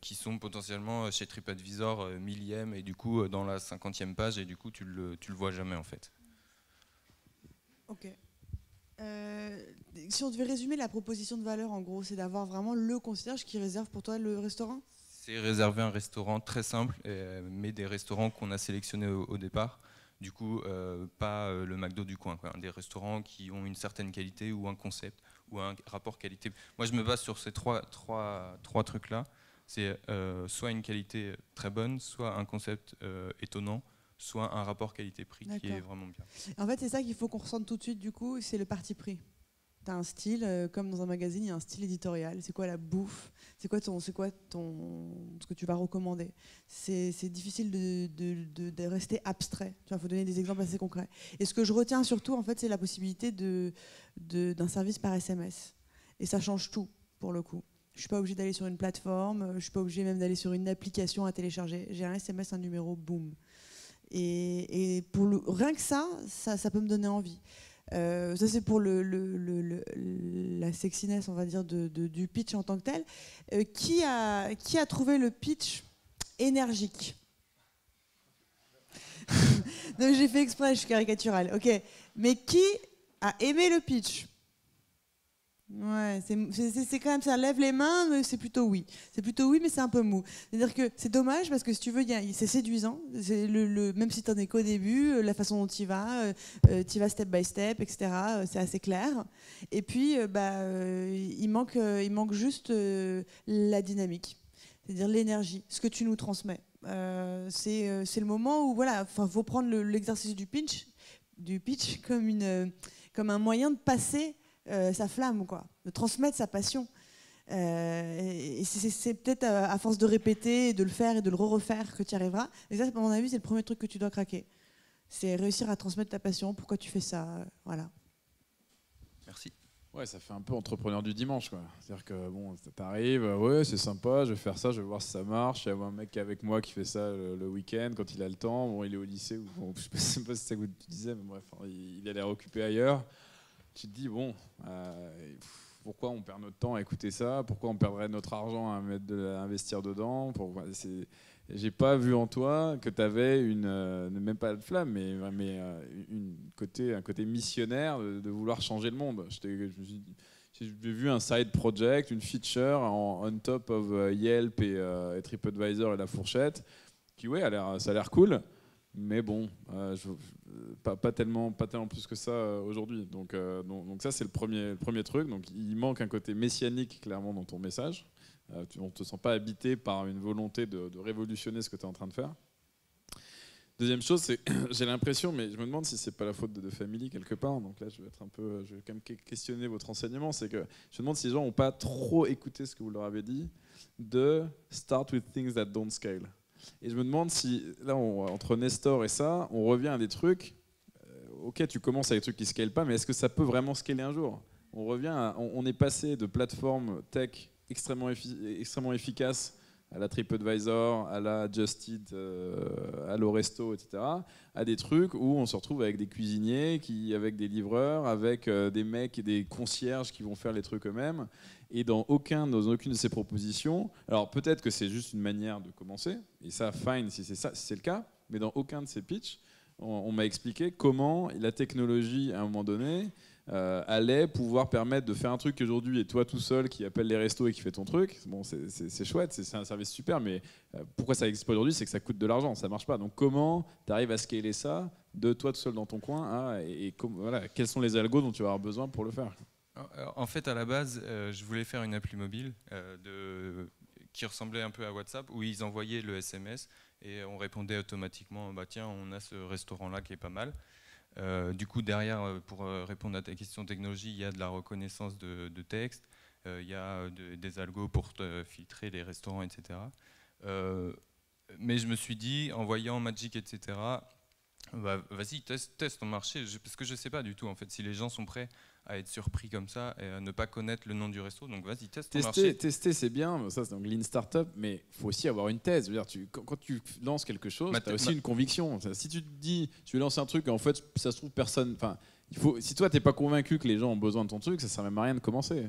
S10: qui sont potentiellement chez TripAdvisor millième et du coup dans la 50e page et du coup tu le vois jamais en fait.
S11: Ok. Si on devait résumer la proposition de valeur, en gros, c'est d'avoir vraiment le concierge qui réserve pour toi le restaurant?
S10: C'est réserver un restaurant très simple, mais des restaurants qu'on a sélectionnés au départ. Du coup, pas le McDo du coin, quoi. Des restaurants qui ont une certaine qualité ou un concept ou un rapport qualité. Moi, je me base sur ces trois trucs-là. C'est soit une qualité très bonne, soit un concept étonnant, soit un rapport qualité-prix qui est vraiment bien.
S11: En fait, c'est ça qu'il faut qu'on ressente tout de suite, du coup, c'est le parti pris. Tu as un style, comme dans un magazine, il y a un style éditorial. C'est quoi la bouffe? C'est quoi ce que tu vas recommander? C'est difficile de rester abstrait. Il faut donner des exemples assez concrets. Et ce que je retiens surtout, en fait, c'est la possibilité d'un service par SMS. Et ça change tout, pour le coup. Je ne suis pas obligée d'aller sur une plateforme, je ne suis pas obligée même d'aller sur une application à télécharger. J'ai un SMS, un numéro, boum. Et rien que ça peut me donner envie. Ça c'est pour la sexiness, on va dire, du pitch en tant que tel. Qui a trouvé le pitch énergique? Donc j'ai fait exprès, je suis caricaturale. Ok, mais qui a aimé le pitch? Ouais, c'est quand même ça. Lève les mains, mais c'est plutôt oui. C'est plutôt oui, mais c'est un peu mou. C'est-à-dire que c'est dommage parce que si tu veux, c'est séduisant. C'est même si tu n'en es qu'au début, la façon dont tu vas step by step, etc. C'est assez clair. Et puis, il manque juste la dynamique, c'est-à-dire l'énergie, ce que tu nous transmets. C'est le moment où voilà, faut prendre l'exercice du pitch comme un moyen de passer sa flamme, quoi, de transmettre sa passion. Et c'est peut-être à force de répéter, de le faire et de le refaire que tu y arriveras. Et ça, à mon avis, c'est le premier truc que tu dois craquer. C'est réussir à transmettre ta passion, pourquoi tu fais ça. Voilà.
S10: Merci.
S2: Ouais, ça fait un peu entrepreneur du dimanche, quoi. C'est-à-dire que bon, t'arrives, ouais, c'est sympa, je vais faire ça, je vais voir si ça marche. Il y a un mec avec moi qui fait ça le week-end quand il a le temps. Bon, il est au lycée, bon, je sais pas si c'est ça que tu disais, mais bref, il a l'air occupé ailleurs. Tu te dis, bon, pourquoi on perd notre temps à écouter ça? Pourquoi on perdrait notre argent à investir dedans? J'ai pas vu en toi que tu avais même pas de flamme, mais un côté missionnaire de vouloir changer le monde. J'ai vu un side project, une feature on top of Yelp et TripAdvisor et La Fourchette, qui ouais, ça a l'air cool. Mais bon, pas tellement plus que ça aujourd'hui. Donc ça, c'est le premier truc. Donc il manque un côté messianique clairement dans ton message. On ne te sent pas habité par une volonté de révolutionner ce que tu es en train de faire. Deuxième chose, c'est j'ai l'impression, mais je me demande si c'est pas la faute de Family quelque part. Donc là, je vais quand même questionner votre enseignement. C'est que je me demande si les gens n'ont pas trop écouté ce que vous leur avez dit de start with things that don't scale. Et je me demande si, là, entre Nestor et ça, on revient à des trucs, ok, tu commences avec des trucs qui ne scalent pas, mais est-ce que ça peut vraiment scaler un jour? On est passé de plateformes tech extrêmement efficaces à la TripAdvisor, à la Just Eat, à l'Oresto, etc., à des trucs où on se retrouve avec des cuisiniers, avec des livreurs, avec des mecs et des concierges qui vont faire les trucs eux-mêmes. Et dans aucune de ces propositions, alors peut-être que c'est juste une manière de commencer, et ça, fine si c'est le cas, mais dans aucun de ces pitchs, on m'a expliqué comment la technologie, à un moment donné, allait pouvoir permettre de faire un truc qu'aujourd'hui, et toi tout seul qui appelle les restos et qui fait ton truc, bon, c'est chouette, c'est un service super, mais pourquoi ça n'existe pas aujourd'hui? C'est que ça coûte de l'argent, ça ne marche pas. Donc comment tu arrives à scaler ça de toi tout seul dans ton coin voilà, quels sont les algos dont tu vas avoir besoin pour le faire?
S10: En fait, à la base, je voulais faire une appli mobile qui ressemblait un peu à WhatsApp, où ils envoyaient le SMS et on répondait automatiquement, bah tiens, on a ce restaurant-là qui est pas mal. Du coup, derrière, pour répondre à ta question technologie, il y a de la reconnaissance de texte, il y a des algos pour filtrer les restaurants, etc. Mais je me suis dit, en voyant Magic, etc., bah, vas-y, teste ton marché, parce que je ne sais pas du tout en fait si les gens sont prêts à être surpris comme ça et à ne pas connaître le nom du resto. Donc vas-y, teste ton marché.
S2: Tester, c'est bien, ça c'est donc Lean Startup, mais il faut aussi avoir une thèse. Je veux dire, quand tu lances quelque chose, tu as aussi une conviction. Si tu te dis, tu veux lancer un truc, en fait, ça se trouve, personne. Enfin, Si toi, t'es pas convaincu que les gens ont besoin de ton truc, ça sert même à rien de commencer.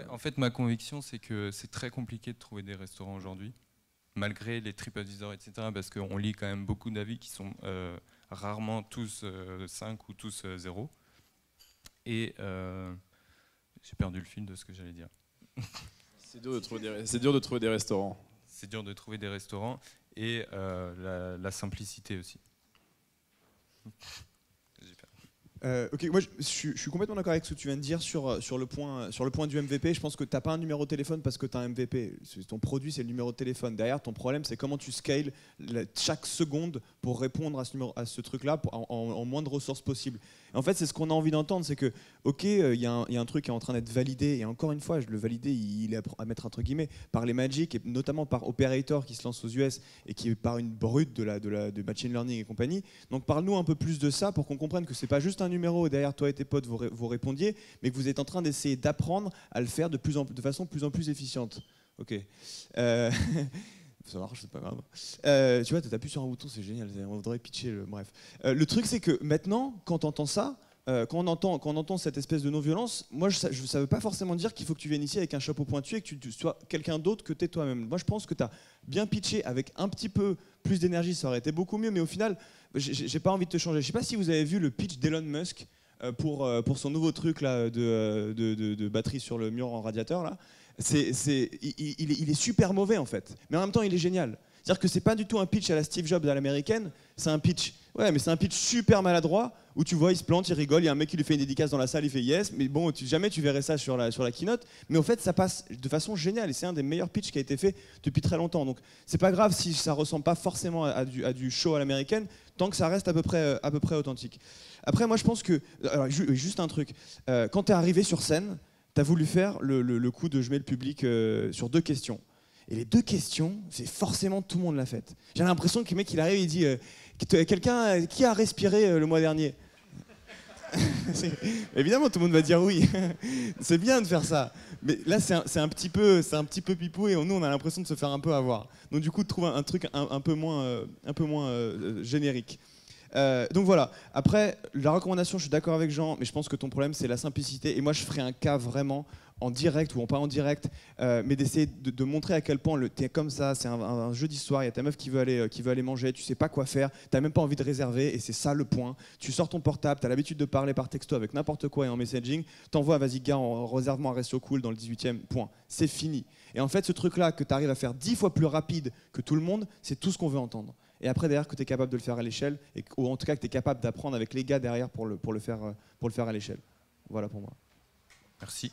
S10: En fait, ma conviction, c'est que c'est très compliqué de trouver des restaurants aujourd'hui, malgré les TripAdvisor, etc., parce qu'on lit quand même beaucoup d'avis qui sont rarement tous 5 ou tous 0. Et j'ai perdu le fil de ce que j'allais dire.
S2: C'est dur de trouver des restaurants.
S10: C'est dur de trouver des restaurants et la simplicité aussi.
S7: Ok, moi je suis complètement d'accord avec ce que tu viens de dire sur le point du MVP. Je pense que tu n'as pas un numéro de téléphone parce que tu as un MVP. Ton produit, c'est le numéro de téléphone. Derrière, ton problème, c'est comment tu scales chaque seconde pour répondre à ce truc-là en moins de ressources possible. Et en fait, c'est ce qu'on a envie d'entendre, c'est que, ok, il y a un truc qui est en train d'être validé, et encore une fois, le valider, il est à mettre entre guillemets par les Magic, et notamment par Operator qui se lance aux US, et qui est par une brute de machine learning et compagnie. Donc parle-nous un peu plus de ça pour qu'on comprenne que c'est pas juste un numéro, et derrière toi et tes potes vous répondiez, mais que vous êtes en train d'essayer d'apprendre à le faire de façon de plus en plus efficiente. Ok. Ça marche, c'est pas grave. Tu vois, t'appuies sur un bouton, c'est génial. On voudrait pitcher. Bref. Le truc, c'est que maintenant, quand on entend ça, quand on entend cette espèce de non-violence, moi, ça ne veut pas forcément dire qu'il faut que tu viennes ici avec un chapeau pointu et que tu sois quelqu'un d'autre que t'es toi-même. Moi, je pense que tu as bien pitché avec un petit peu plus d'énergie, ça aurait été beaucoup mieux. Mais au final, j'ai pas envie de te changer. Je sais pas si vous avez vu le pitch d'Elon Musk pour son nouveau truc là, de batterie sur le mur en radiateur là. Il est super mauvais en fait, mais en même temps il est génial. C'est-à-dire que c'est pas du tout un pitch à la Steve Jobs à l'américaine, c'est un pitch super maladroit où tu vois il se plante, il rigole, il y a un mec qui lui fait une dédicace dans la salle, il fait yes, mais bon jamais tu verrais ça sur la keynote, mais au fait ça passe de façon géniale et c'est un des meilleurs pitchs qui a été fait depuis très longtemps. Donc c'est pas grave si ça ressemble pas forcément à du show à l'américaine, tant que ça reste à peu près authentique. Après moi je pense que, alors, juste un truc, quand tu es arrivé sur scène, tu as voulu faire le coup de je mets le public sur 2 questions. Et les 2 questions, c'est forcément tout le monde l'a fait. J'ai l'impression que le mec il arrive et il dit quelqu'un qui a respiré le mois dernier. Évidemment tout le monde va dire oui. C'est bien de faire ça. Mais là c'est un petit peu pipou et nous on a l'impression de se faire un peu avoir. Donc du coup trouve un truc un peu moins générique. Donc voilà, après la recommandation je suis d'accord avec Jean, mais je pense que ton problème c'est la simplicité et moi je ferai un cas vraiment en direct ou pas en direct, mais d'essayer de montrer à quel point t'es comme ça, c'est un jeu d'histoire, il y a ta meuf qui veut aller manger, tu sais pas quoi faire, t'as même pas envie de réserver et c'est ça le point. Tu sors ton portable, t'as l'habitude de parler par texto avec n'importe quoi et en messaging, t'envoies vas-y gars en réservement à Resto Cool dans le 18e, point, c'est fini. Et en fait ce truc là que t'arrives à faire 10 fois plus rapide que tout le monde, c'est tout ce qu'on veut entendre. Et après derrière que tu es capable de le faire à l'échelle, ou en tout cas que tu es capable d'apprendre avec les gars derrière pour le faire à l'échelle. Voilà pour moi.
S10: Merci.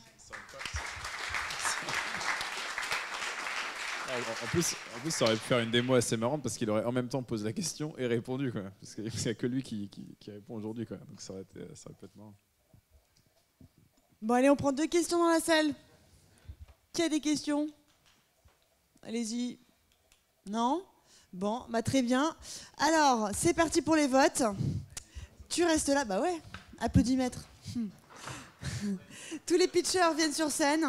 S2: En plus, ça aurait pu faire une démo assez marrante parce qu'il aurait en même temps posé la question et répondu, quoi. Parce qu'il n'y a que lui qui répond aujourd'hui, quoi. Donc ça aurait pu être marrant.
S11: Bon allez, on prend 2 questions dans la salle. Qui a des questions? Allez-y. Non? Bon, bah très bien. Alors, c'est parti pour les votes. Tu restes là? Bah ouais, applaudimètre. Tous les pitchers viennent sur scène.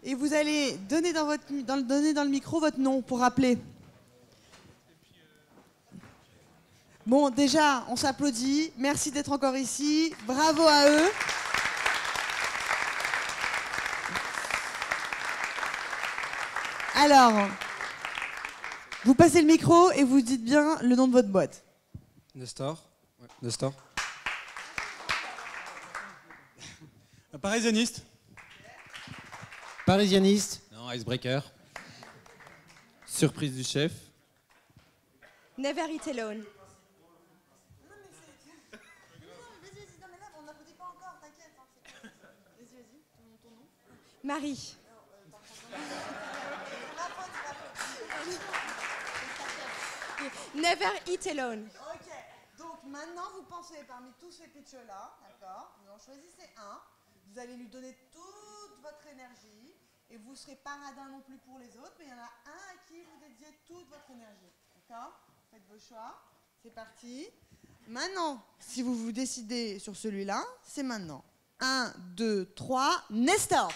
S11: Et vous allez donner dans le micro votre nom pour rappeler. Bon, déjà, on s'applaudit. Merci d'être encore ici. Bravo à eux. Alors, vous passez le micro et vous dites bien le nom de votre boîte.
S8: Nestor. Ouais. Nestor.
S5: Parisianiste.
S9: Parisianiste. Non, Icebreaker.
S10: Surprise du chef.
S6: Never Eat Alone. Marie. Never Eat Alone.
S11: Ok, donc maintenant vous pensez parmi tous ces pitchers-là, d'accord, vous en choisissez un, vous allez lui donner toute votre énergie et vous ne serez pas radin non plus pour les autres, mais il y en a un à qui vous dédiez toute votre énergie, d'accord? Faites vos choix, c'est parti. Maintenant, si vous vous décidez sur celui-là, c'est maintenant. 1, 2, 3, Nestor.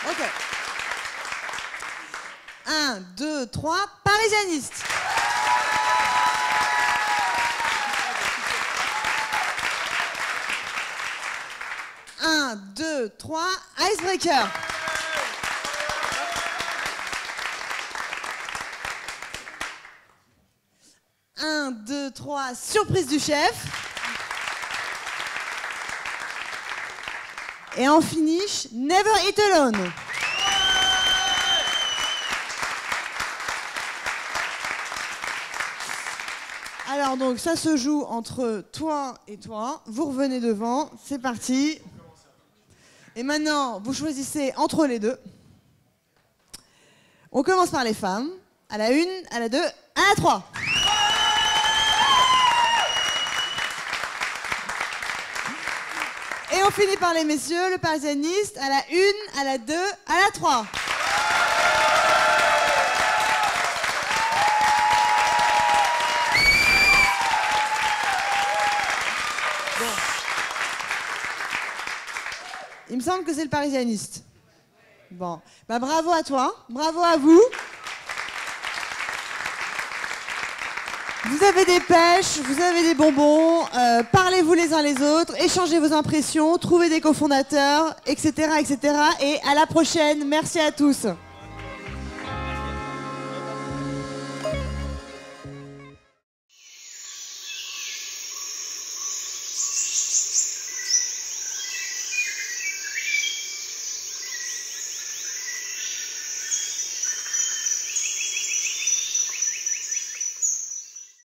S11: Ok. 1, 2, 3, Parisianiste. 1, 2, 3, Icebreaker. 1, 2, 3, Surprise du chef. Et en finish, Never Eat Alone. Alors donc ça se joue entre toi et toi. Vous revenez devant, c'est parti. Et maintenant, vous choisissez entre les deux. On commence par les femmes. À la 1, à la 2, à la 3. Et on finit par les messieurs, le Parisianiste, à la 1, à la 2, à la 3. Bon. Il me semble que c'est le Parisianiste. Bon, bah, bravo à toi, bravo à vous. Vous avez des pêches, vous avez des bonbons, parlez-vous les uns les autres, échangez vos impressions, trouvez des cofondateurs, etc., etc. Et à la prochaine, merci à tous.